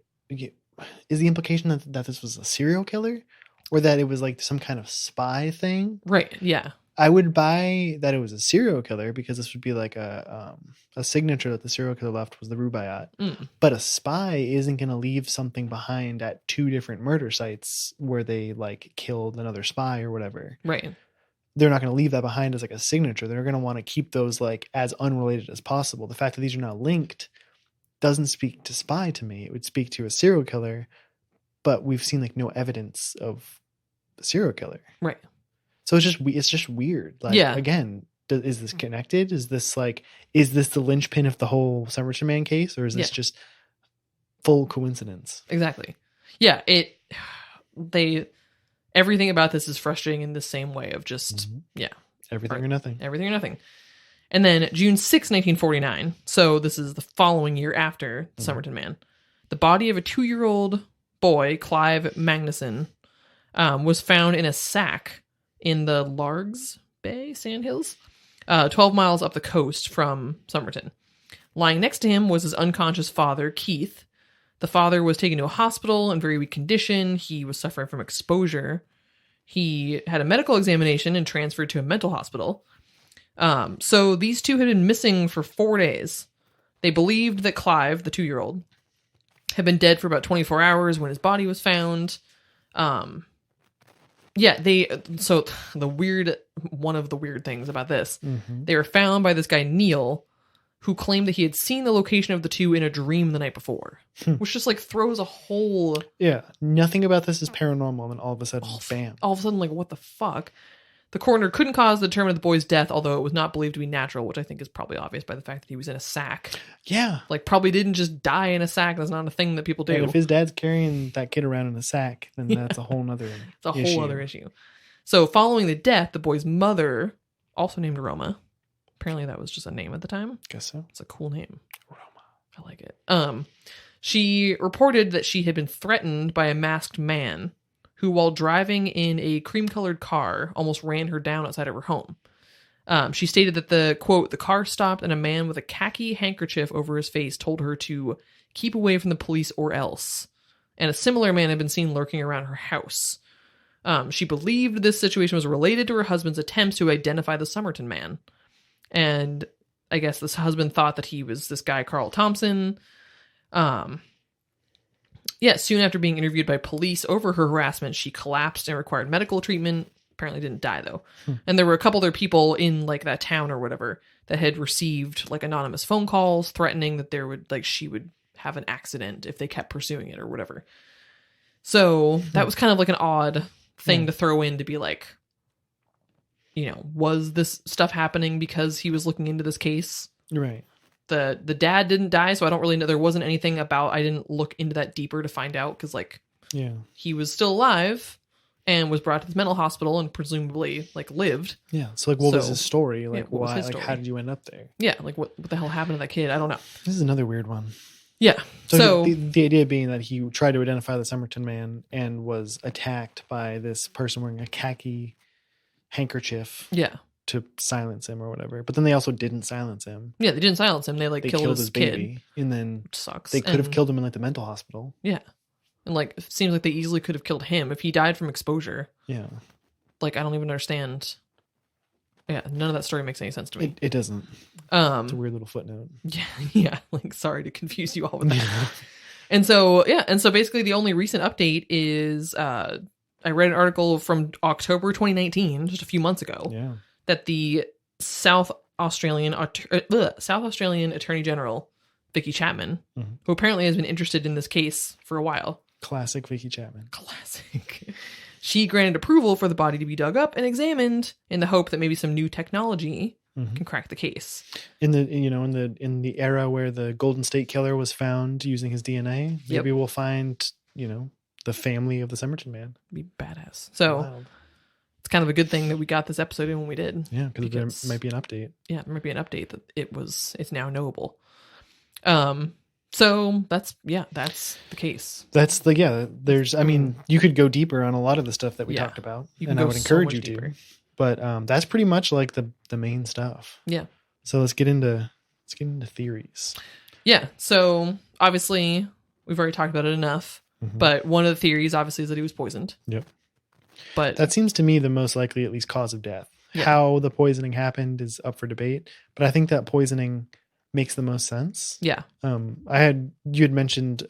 implication that this was a serial killer, or that it was like some kind of spy thing? Right. Yeah. I would buy that it was a serial killer, because this would be like a signature that the serial killer left was the rubaiyat. But a spy isn't going to leave something behind at 2 different murder sites where they like killed another spy or whatever. Right. They're not going to leave that behind as like a signature. They're going to want to keep those like as unrelated as possible. The fact that these are not linked doesn't speak to spy to me. It would speak to a serial killer, but we've seen like no evidence of the serial killer. Right. So it's just weird. Like, again, is this connected? Is this the linchpin of the whole Somerton Man case, or is this just full coincidence? Exactly. Yeah. Everything about this is frustrating in the same way of just, everything or nothing. Everything or nothing. And then June 6, 1949. So this is the following year after Somerton Man. The body of a 2-year-old boy, Clive Magnuson, was found in a sack in the Largs Bay Sandhills, 12 miles up the coast from Somerton. Lying next to him was his unconscious father, Keith. The father was taken to a hospital in very weak condition. He was suffering from exposure. He had a medical examination and transferred to a mental hospital. So these two had been missing for 4 days. They believed that Clive, the 2-year-old, had been dead for about 24 hours when his body was found. One of the weird things about this, they were found by this guy, Neil, who claimed that he had seen the location of the two in a dream the night before, which just like throws a whole... Yeah, nothing about this is paranormal, and then all of a sudden, bam. All of a sudden, like, what the fuck? The coroner couldn't determine the boy's death, although it was not believed to be natural, which I think is probably obvious by the fact that he was in a sack. Yeah. Like, probably didn't just die in a sack. That's not a thing that people do. And if his dad's carrying that kid around in a sack, then that's a whole nother issue. It's a whole other issue. So, following the death, the boy's mother, also named Roma, apparently that was just a name at the time. Guess so. It's a cool name. Roma. I like it. She reported that she had been threatened by a masked man who, while driving in a cream-colored car, almost ran her down outside of her home. She stated that the car stopped and a man with a khaki handkerchief over his face told her to keep away from the police or else. And a similar man had been seen lurking around her house. She believed this situation was related to her husband's attempts to identify the Somerton Man. And I guess this husband thought that he was this guy, Carl Thompson. Soon after being interviewed by police over her harassment, she collapsed and required medical treatment. Apparently didn't die, though. And there were a couple other people in, like, that town or whatever that had received, like, anonymous phone calls threatening that she would have an accident if they kept pursuing it or whatever. So that was kind of like an odd thing to throw in to be like, was this stuff happening because he was looking into this case? Right. The dad didn't die, so I don't really know. There wasn't anything I didn't look into that deeper to find out, because he was still alive and was brought to this mental hospital and presumably lived. Yeah. So what was his story? Why? Like, how did you end up there? Yeah. Like what the hell happened to that kid? I don't know. This is another weird one. Yeah. So the idea being that he tried to identify the Somerton Man and was attacked by this person wearing a khaki handkerchief. Yeah. To silence him or whatever. But then they also didn't silence him. Yeah, they didn't silence him. They killed his baby. Kid. And then which sucks. They could have killed him in the mental hospital. Yeah. And it seems like they easily could have killed him if he died from exposure. Yeah. I don't even understand. Yeah, none of that story makes any sense to me. It doesn't. It's a weird little footnote. Yeah. Sorry to confuse you all with that. Yeah. And so basically the only recent update is I read an article from October 2019, just a few months ago. Yeah. That the South Australian Attorney General, Vicky Chapman, who apparently has been interested in this case for a while. Classic Vicky Chapman. Classic. She granted approval for the body to be dug up and examined in the hope that maybe some new technology can crack the case. In the era where the Golden State Killer was found using his DNA, maybe we'll find, the family of the Somerton Man. Be badass. So wild. It's kind of a good thing that we got this episode in when we did. Yeah, because there might be an update. Yeah, there might be an update that it's now knowable. So that's the case. There's, I mean, you could go deeper on a lot of the stuff that we talked about, and I would encourage you to, but that's pretty much like the main stuff. Yeah. So let's get into theories. Yeah. So obviously we've already talked about it enough, but one of the theories obviously is that he was poisoned. Yep. But that seems to me the most likely, at least, cause of death. Yeah. How the poisoning happened is up for debate, but I think that poisoning makes the most sense. Yeah. You had mentioned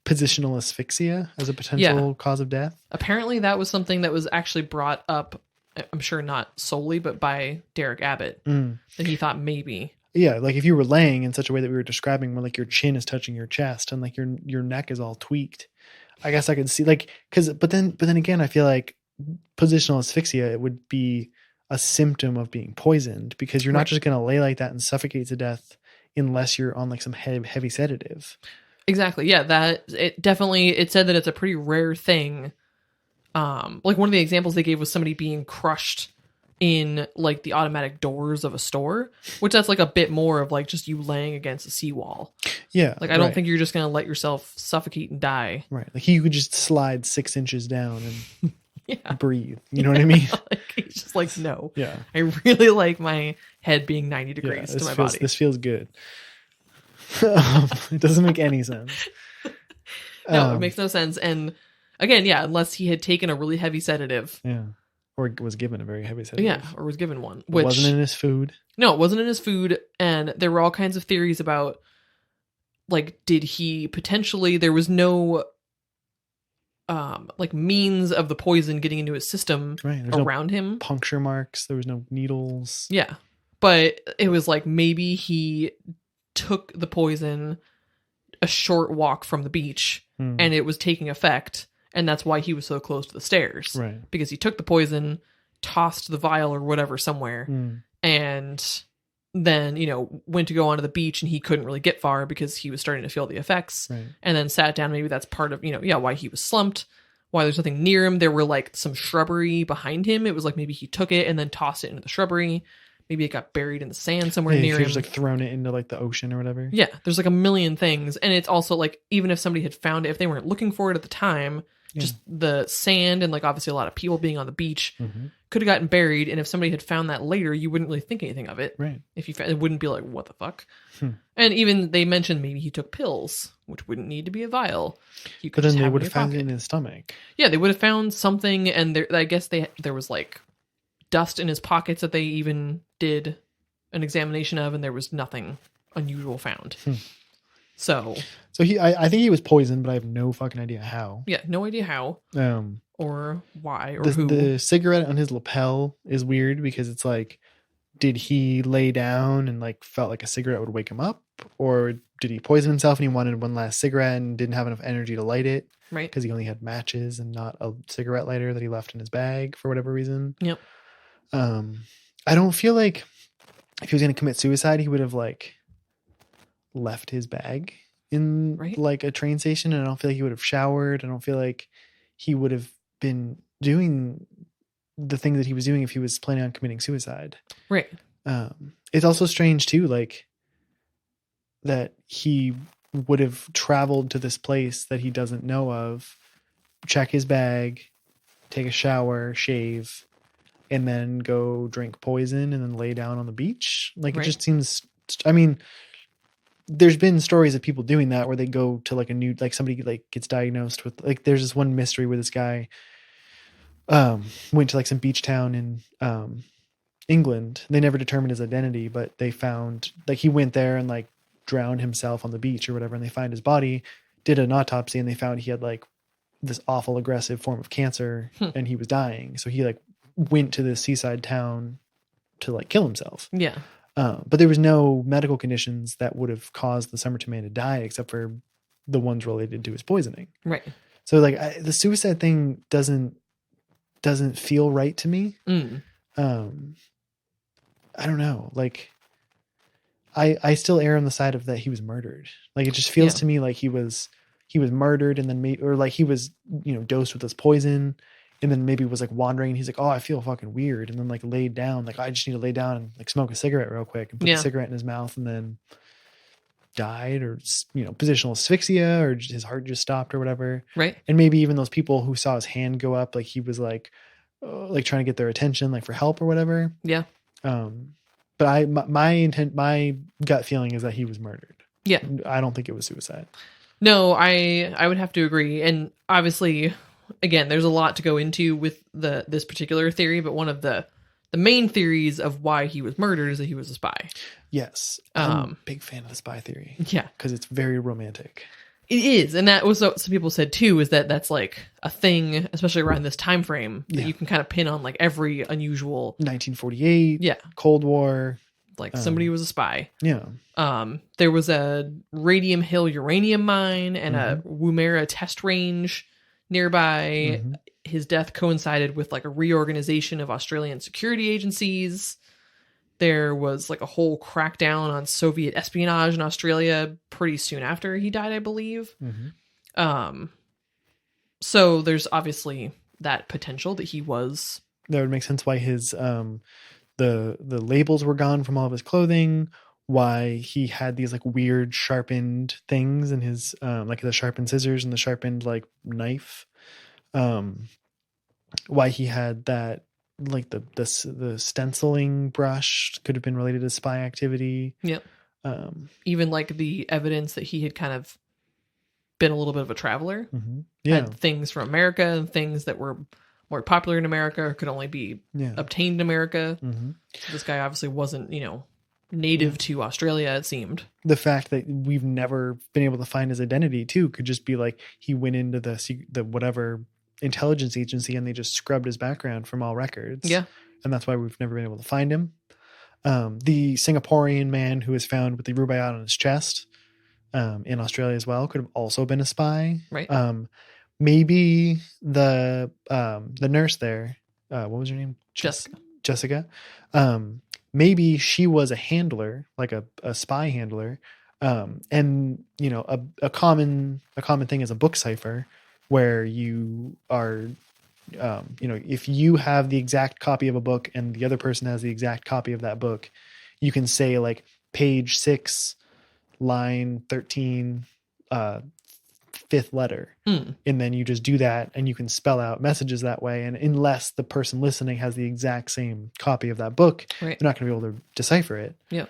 positional asphyxia as a potential cause of death. Apparently that was something that was actually brought up, I'm sure not solely, but by Derek Abbott, that he thought maybe. Yeah, like if you were laying in such a way that we were describing, where like your chin is touching your chest and like your neck is all tweaked, I guess I could see but then again, I feel like positional asphyxia, it would be a symptom of being poisoned, because you're not just going to lay like that and suffocate to death unless you're on like some heavy sedative. Exactly. Yeah, it said that it's a pretty rare thing. Like one of the examples they gave was somebody being crushed in like the automatic doors of a store, which that's like a bit more of like just you laying against a seawall. Yeah. Like I don't think you're just going to let yourself suffocate and die. Right. Like you could just slide 6 inches down and breathe. You know what I mean? Like, he's just like, no. Yeah. I really like my head being 90 degrees to my body. This feels good. It doesn't make any sense. No, it makes no sense. And again, unless he had taken a really heavy sedative. Yeah. Or was given a very heavy sedative. Yeah, or was given one. Which wasn't in his food. No, it wasn't in his food. And there were all kinds of theories about, like, did he potentially, there was no like means of the poison getting into his system around him. Puncture marks. There was no needles. Yeah. But it was like maybe he took the poison a short walk from the beach and it was taking effect. And that's why he was so close to the stairs. Right. Because he took the poison, tossed the vial or whatever somewhere, and then, went to go onto the beach and he couldn't really get far because he was starting to feel the effects. Right. And then sat down. Maybe that's part of, why he was slumped, why there's nothing near him. There were like some shrubbery behind him. It was like maybe he took it and then tossed it into the shrubbery. Maybe it got buried in the sand somewhere near him. He just like thrown it into like the ocean or whatever. Yeah. There's like a million things. And it's also like, even if somebody had found it, if they weren't looking for it at the time, just the sand and like obviously a lot of people being on the beach could have gotten buried. And if somebody had found that later, you wouldn't really think anything of it. Right. If you it wouldn't be like, what the fuck? And even they mentioned maybe he took pills, which wouldn't need to be a vial. But then they would have found it in his stomach. Yeah, they would have found something. And I guess there was like dust in his pockets that they even did an examination of, and there was nothing unusual found. So I think he was poisoned, but I have no fucking idea how. Yeah, no idea how. Or why or who. The cigarette on his lapel is weird because it's like, did he lay down and like felt like a cigarette would wake him up? Or did he poison himself and he wanted one last cigarette and didn't have enough energy to light it? Right. Because he only had matches and not a cigarette lighter that he left in his bag for whatever reason. Yep. I don't feel like if he was going to commit suicide, he would have like left his bag in like a train station, and I don't feel like he would have showered. I don't feel like he would have been doing the things that he was doing if he was planning on committing suicide. Right. It's also strange too, like that he would have traveled to this place that he doesn't know of, check his bag, take a shower, shave, and then go drink poison and then lay down on the beach. Like it just seems, I mean, there's been stories of people doing that where they go to like a new, like somebody like gets diagnosed with like, there's this one mystery where this guy went to like some beach town in England. They never determined his identity, but they found like he went there and like drowned himself on the beach or whatever. And they find his body, did an autopsy, and they found he had like this awful aggressive form of cancer and he was dying. So he like went to this seaside town to like kill himself. Yeah. But there was no medical conditions that would have caused the Somerton Man to die except for the ones related to his poisoning. Right. So like the suicide thing doesn't feel right to me. I don't know. Like I still err on the side of that he was murdered. Like it just feels to me like he was murdered and then or like he was, dosed with this poison. And then maybe was like wandering and he's like, oh, I feel fucking weird. And then like laid down, like I just need to lay down and like smoke a cigarette real quick and put the cigarette in his mouth and then died, or positional asphyxia, or his heart just stopped or whatever. Right. And maybe even those people who saw his hand go up, like he was like trying to get their attention, like for help or whatever. Yeah. But my gut feeling is that he was murdered. Yeah. I don't think it was suicide. No, I would have to agree. And obviously, again, there's a lot to go into with this particular theory, but one of the main theories of why he was murdered is that he was a spy. Yes. I'm a big fan of the spy theory. Yeah. Because it's very romantic. It is. And that was what some people said too, is that that's like a thing, especially around this time frame, that you can kind of pin on like every unusual 1948. Yeah. Cold War. Like somebody was a spy. Yeah. There was a Radium Hill uranium mine and a Woomera test range nearby. His death coincided with like a reorganization of Australian security agencies. There was like a whole crackdown on Soviet espionage in Australia pretty soon after he died, I believe. So there's obviously that potential that he was. That would make sense why his the labels were gone from all of his clothing, why he had these like weird sharpened things in his like the sharpened scissors and the sharpened like knife, why he had that like the stenciling brush could have been related to spy activity. Yep. Even like the evidence that he had kind of been a little bit of a traveler. Had things from America and things that were more popular in America or could only be obtained in America. So this guy obviously wasn't, native to Australia, it seemed. The fact that we've never been able to find his identity too could just be like he went into the whatever intelligence agency and they just scrubbed his background from all records. Yeah. And that's why we've never been able to find him. The Singaporean man who was found with the rubaiyat on his chest in Australia as well could have also been a spy. Right. Maybe the nurse there, what was her name? Jessica. Maybe she was a handler, like a spy handler. And a common thing is a book cipher where you are, if you have the exact copy of a book and the other person has the exact copy of that book, you can say like page 6, line 13, fifth letter. And then you just do that and you can spell out messages that way. And unless the person listening has the exact same copy of that book, they're not going to be able to decipher it. Yeah.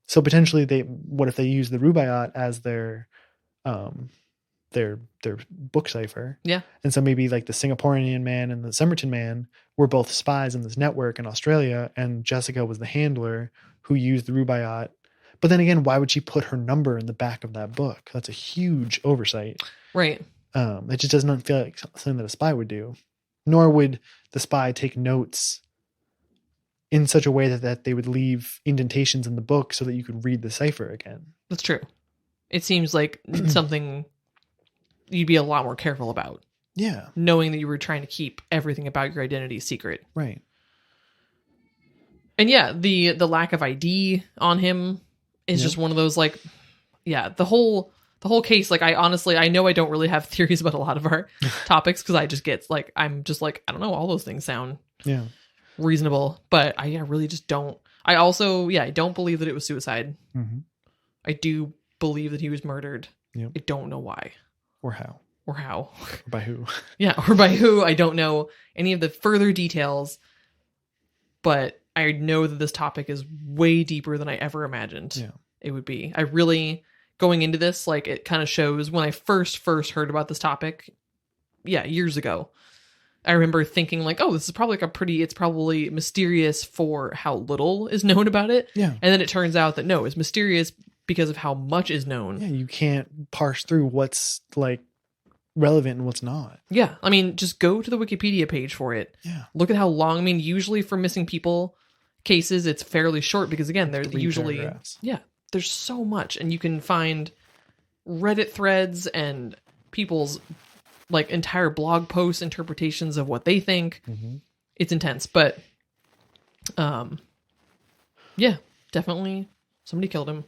So potentially what if they use the rubaiyat as their book cipher? Yeah. And so maybe like the Singaporean man and the Somerton Man were both spies in this network in Australia, and Jessica was the handler who used the rubaiyat. But then again, why would she put her number in the back of that book? That's a huge oversight. Right. It just does not feel like something that a spy would do. Nor would the spy take notes in such a way that they would leave indentations in the book so that you could read the cipher again. That's true. It seems like something you'd be a lot more careful about. Yeah. Knowing that you were trying to keep everything about your identity secret. Right. And yeah, the lack of ID on him is just one of those like, the whole case. Like I know I don't really have theories about a lot of our topics because I just get like, I'm just like, I don't know, all those things sound reasonable, but I really just don't. I also, I don't believe that it was suicide. I do believe that he was murdered. Yep. I don't know why. Or how. Or by who. Or by who. I don't know any of the further details, but I know that this topic is way deeper than I ever imagined it would be. I really, going into this, like it kind of shows when I first heard about this topic, years ago, I remember thinking like, oh, this is probably like it's probably mysterious for how little is known about it. Yeah. And then it turns out that no, it's mysterious because of how much is known. Yeah, you can't parse through what's like relevant and what's not. Yeah. I mean, just go to the Wikipedia page for it. Yeah. Look at how long. I mean, usually for missing people cases, it's fairly short because again, they're 3 usually paragraphs. There's so much, and you can find Reddit threads and people's like entire blog posts, interpretations of what they think. It's intense, but definitely somebody killed him.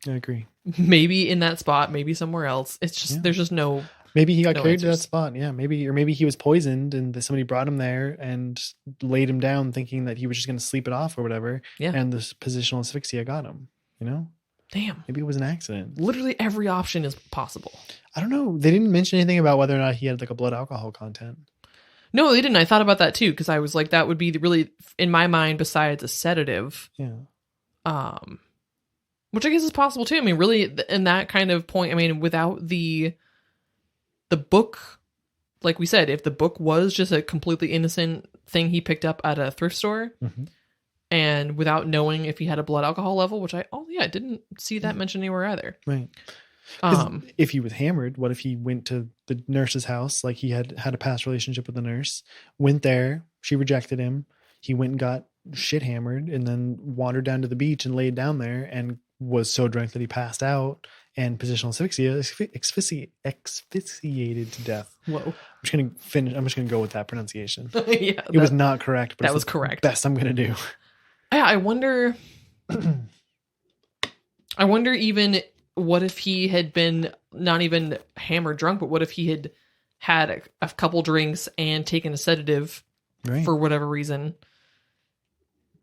I agree. Maybe in that spot, maybe somewhere else. It's just there's just no. Maybe he got carried to that spot. Yeah, maybe he was poisoned and somebody brought him there and laid him down thinking that he was just going to sleep it off or whatever. Yeah. And the positional asphyxia got him, Damn. Maybe it was an accident. Literally every option is possible. I don't know. They didn't mention anything about whether or not he had like a blood alcohol content. No, they didn't. I thought about that too, because I was like, that would be really, in my mind, besides a sedative. Yeah. Which I guess is possible too. I mean, really, in that kind of point, I mean, without the book, like we said, if the book was just a completely innocent thing he picked up at a thrift store, and without knowing if he had a blood alcohol level, which I didn't see that mentioned anywhere either. Right. If he was hammered, what if he went to the nurse's house? Like he had a past relationship with the nurse, went there, she rejected him. He went and got shit hammered and then wandered down to the beach and laid down there and was so drunk that he passed out and positional asphyxiated to death. Whoa. I'm just going to go with that pronunciation. Yeah. It was not correct, but that was correct. Best I'm going to do. Yeah, I wonder even what if he had been not even hammered drunk, but what if he had a couple drinks and taken a sedative for whatever reason.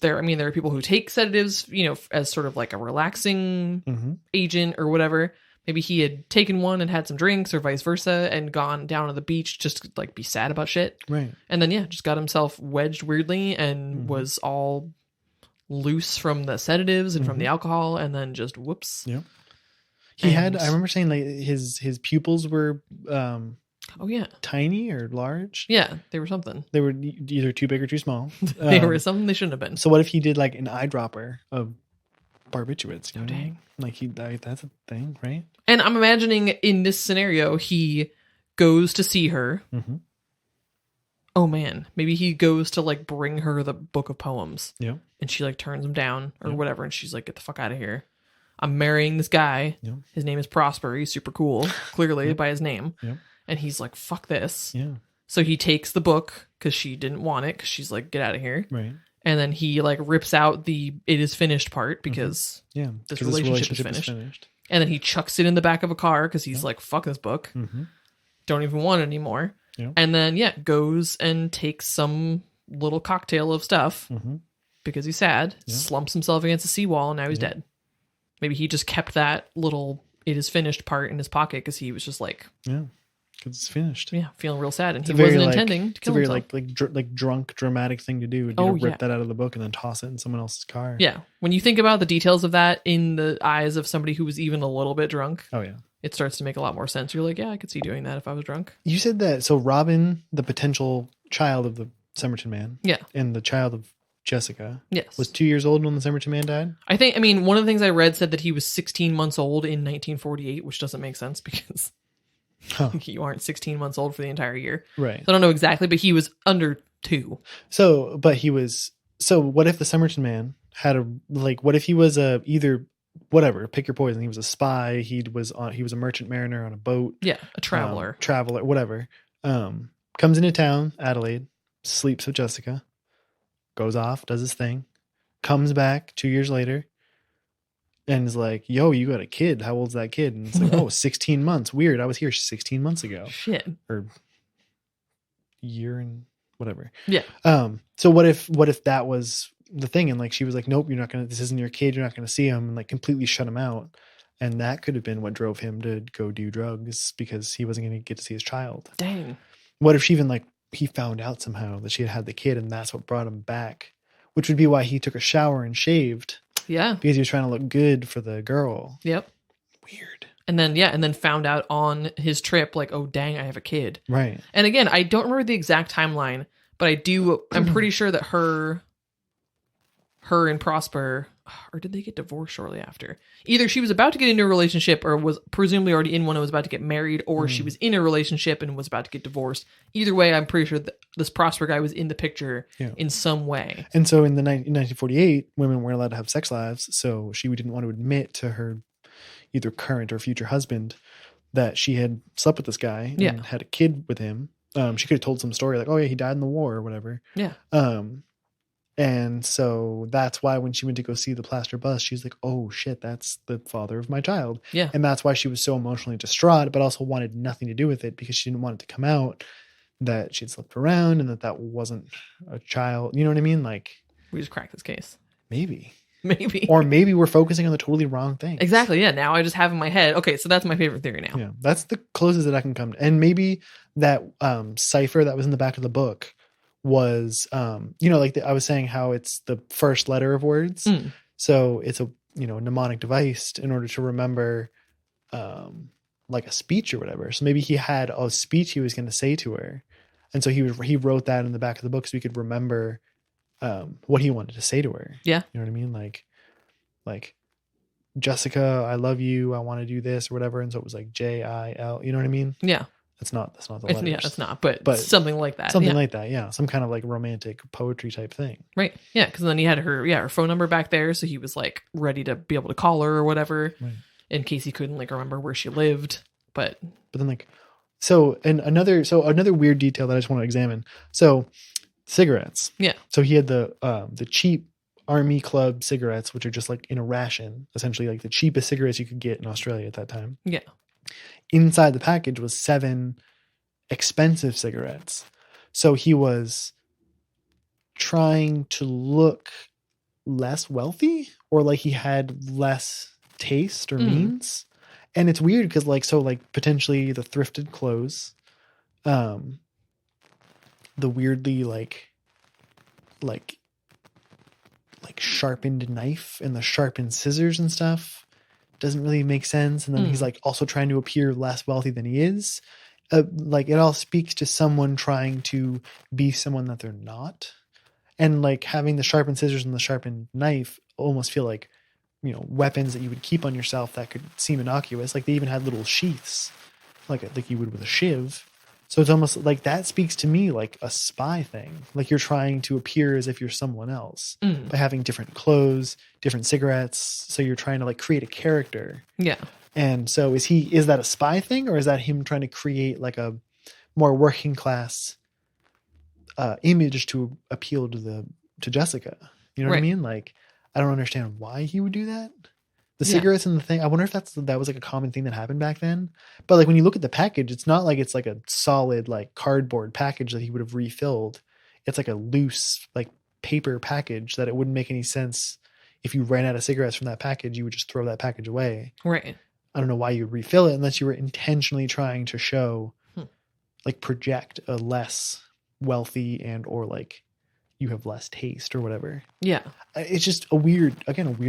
There are people who take sedatives, as sort of like a relaxing agent or whatever. Maybe he had taken one and had some drinks or vice versa and gone down to the beach just to like be sad about shit. Right. And then, just got himself wedged weirdly and was all loose from the sedatives and from the alcohol, and then just whoops. Yeah. I remember saying like his pupils were tiny or large. Yeah, they were something. They were either too big or too small. They were something they shouldn't have been. So what if he did like an eyedropper of barbiturates? You know what I mean? Like that's a thing, right? And I'm imagining in this scenario, he goes to see her. Oh man, maybe he goes to like bring her the book of poems. Yeah. And she like turns him down or whatever. And she's like, get the fuck out of here. I'm marrying this guy. Yep. His name is Prosper. He's super cool, clearly by his name. Yep. And he's like, fuck this. Yeah. So he takes the book because she didn't want it because she's like, get out of here. Right. And then he like rips out the it is finished part because this relationship is finished. And then he chucks it in the back of a car because he's like, fuck this book. Don't even want it anymore. Yep. And then, goes and takes some little cocktail of stuff because he's sad, slumps himself against a seawall, and now he's dead. Maybe he just kept that little it is finished part in his pocket because he was just like... Yeah, because it's finished. Yeah, feeling real sad. And he wasn't intending to kill himself. It's a very like drunk, dramatic thing to do. Rip that out of the book and then toss it in someone else's car. Yeah. When you think about the details of that in the eyes of somebody who was even a little bit drunk... Oh, yeah. It starts to make a lot more sense. You're like, yeah, I could see doing that if I was drunk. You said that. So Robin, the potential child of the Somerton Man. Yeah. And the child of Jessica. Yes. Was 2 years old when the Somerton Man died? I mean, one of the things I read said that he was 16 months old in 1948, which doesn't make sense because you aren't 16 months old for the entire year. Right. So I don't know exactly, but he was under 2. So, what if the Somerton Man had what if he was either... whatever, pick your poison. He was a spy. He was a merchant mariner on a boat. Yeah, a traveler, whatever. Comes into town, Adelaide, sleeps with Jessica, goes off, does his thing, comes back 2 years later, and is like, "Yo, you got a kid? How old's that kid?" And it's like, 16 months. Weird. I was here 16 months ago. Shit. Or year and whatever. Yeah. So what if that was the thing, and like she was like, nope, this isn't your kid, you're not gonna see him, and like completely shut him out, and that could have been what drove him to go do drugs because he wasn't gonna get to see his child. Dang. What if she even he found out somehow that she had the kid and that's what brought him back, which would be why he took a shower and shaved. Yeah, because he was trying to look good for the girl. Yep. Weird. And then found out on his trip like, oh dang, I have a kid. Right. And again, I don't remember the exact timeline, but I'm pretty sure that her and Prosper, or did they get divorced shortly after? Either she was about to get into a relationship or was presumably already in one and was about to get married, or she was in a relationship and was about to get divorced. Either way, I'm pretty sure that this Prosper guy was in the picture in some way. And so in 1948, women weren't allowed to have sex lives, so she didn't want to admit to her either current or future husband that she had slept with this guy and had a kid with him. She could have told some story like, oh yeah, he died in the war or whatever. Yeah. And so that's why when she went to go see the plaster bust, she's like, oh shit, that's the father of my child. Yeah. And that's why she was so emotionally distraught, but also wanted nothing to do with it because she didn't want it to come out that she'd slept around and that wasn't a child. You know what I mean? Like, we just cracked this case. Maybe. Maybe. Or maybe we're focusing on the totally wrong thing. Exactly. Yeah. Now I just have in my head, okay, so that's my favorite theory now. Yeah. That's the closest that I can come to. And maybe that cipher that was in the back of the book was, like I was saying, how it's the first letter of words. Mm. So it's a, mnemonic device in order to remember like a speech or whatever. So maybe he had a speech he was going to say to her. And so he wrote that in the back of the book so he could remember what he wanted to say to her. Yeah. You know what I mean? Like Jessica, I love you. I want to do this or whatever. And so it was like Jil. You know what I mean? Yeah. That's not the letters. Yeah, it's not, but something like that. Something like that. Yeah. Some kind of like romantic poetry type thing. Right. Yeah. Because then he had her phone number back there. So he was like ready to be able to call her or whatever in case he couldn't like remember where she lived. But then like, another weird detail that I just want to examine. So cigarettes. Yeah. So he had the cheap Army Club cigarettes, which are just like in a ration, essentially like the cheapest cigarettes you could get in Australia at that time. Yeah. Inside the package was 7 expensive cigarettes. So he was trying to look less wealthy, or like he had less taste or means. And it's weird because potentially the thrifted clothes, the weirdly like sharpened knife and the sharpened scissors and stuff doesn't really make sense. And then he's like also trying to appear less wealthy than he is. Like it all speaks to someone trying to be someone that they're not. And like having the sharpened scissors and the sharpened knife almost feel like, weapons that you would keep on yourself that could seem innocuous. Like they even had little sheaths like you would with a shiv. So it's almost like that speaks to me like a spy thing. Like you're trying to appear as if you're someone else by having different clothes, different cigarettes. So you're trying to like create a character. Yeah. And so is that a spy thing, or is that him trying to create like a more working class image to appeal to Jessica? You know what I mean? Like, I don't understand why he would do that. The cigarettes and the thing, I wonder if that was like a common thing that happened back then. But like when you look at the package, it's not like it's like a solid like cardboard package that he would have refilled. It's like a loose like paper package that it wouldn't make any sense if you ran out of cigarettes from that package, you would just throw that package away. Right. I don't know why you'd refill it unless you were intentionally trying to show like project a less wealthy and or like you have less taste or whatever. Yeah. It's just a weird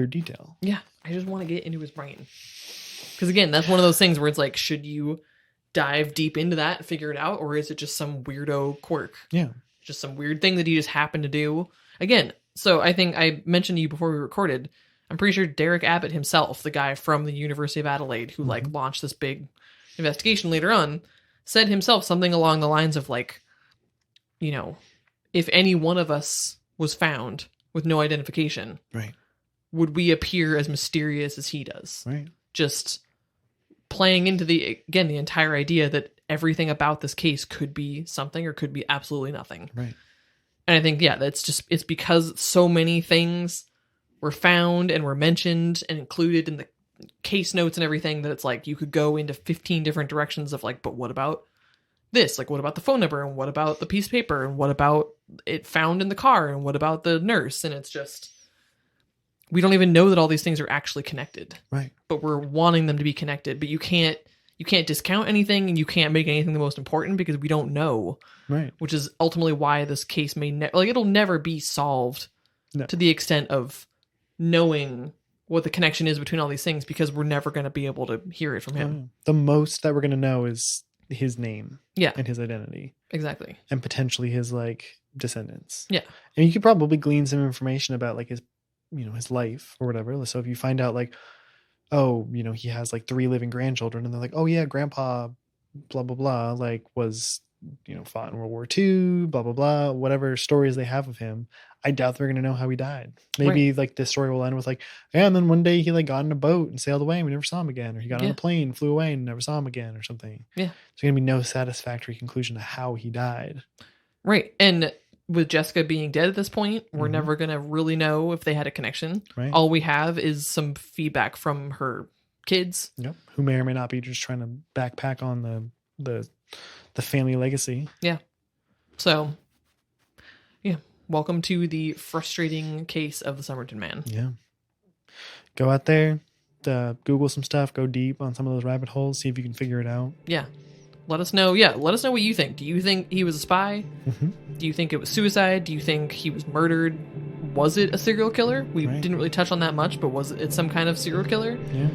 detail. Yeah. I just want to get into his brain. Because again, that's one of those things where it's like, should you dive deep into that and figure it out? Or is it just some weirdo quirk? Yeah. Just some weird thing that he just happened to do. Again, so I think I mentioned to you before we recorded, I'm pretty sure Derek Abbott himself, the guy from the University of Adelaide who like launched this big investigation later on, said himself something along the lines of like, if any one of us was found with no identification, right, would we appear as mysterious as he does? Right. Just playing into the entire idea that everything about this case could be something or could be absolutely nothing. Right. And I think, it's because so many things were found and were mentioned and included in the case notes and everything that it's like you could go into 15 different directions of like, but what about this? Like, what about the phone number? And what about the piece of paper? And what about it found in the car? And what about the nurse? And it's just, we don't even know that all these things are actually connected. Right. But we're wanting them to be connected. But you can't discount anything, and you can't make anything the most important because we don't know. Right. Which is ultimately why this case it'll never be solved to the extent of knowing what the connection is between all these things, because we're never going to be able to hear it from him. The most that we're going to know is his name. Yeah. And his identity. Exactly. And potentially his like descendants. Yeah. And you could probably glean some information about like his, his life or whatever. So if you find out like, oh, he has like 3 living grandchildren, and they're like, oh yeah, grandpa, blah, blah, blah, like was, fought in World War II, blah, blah, blah, whatever stories they have of him. I doubt they're going to know how he died. Maybe like this story will end with like, yeah, and then one day he like got in a boat and sailed away and we never saw him again. Or he got on a plane, flew away and never saw him again or something. Yeah. There's going to be no satisfactory conclusion to how he died. Right. And with Jessica being dead at this point, we're never going to really know if they had a connection. Right. All we have is some feedback from her kids. Yep. Who may or may not be just trying to backpack on the family legacy. Yeah. So, yeah. Welcome to the frustrating case of the Somerton Man. Yeah. Go out there, Google some stuff, go deep on some of those rabbit holes, see if you can figure it out. Yeah. Let us know. Yeah, let us know what you think. Do you think he was a spy? Mm-hmm. Do you think it was suicide? Do you think he was murdered? Was it a serial killer? We didn't really touch on that much, but was it some kind of serial killer? Yeah.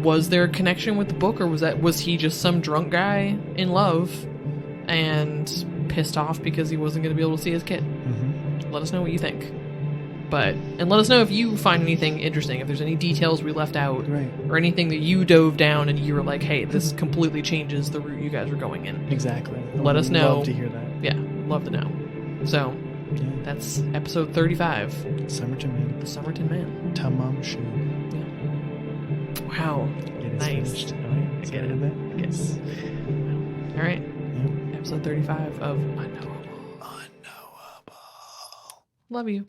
Was there a connection with the book, or was he just some drunk guy in love and pissed off because he wasn't going to be able to see his kid? Mm-hmm. Let us know what you think. And let us know if you find anything interesting, if there's any details we left out, or anything that you dove down and you were like, hey, this completely changes the route you guys are going in. Exactly. Let us know. Love to hear that. Yeah, love to know. So, that's episode 35. Somerton Man. The Somerton Man. Tamám Shud. Yeah. Wow. It is Nice. finished. All right. I get it. Yes. All right. Yep. Episode 35 of Unknowable. Unknowable. Love you.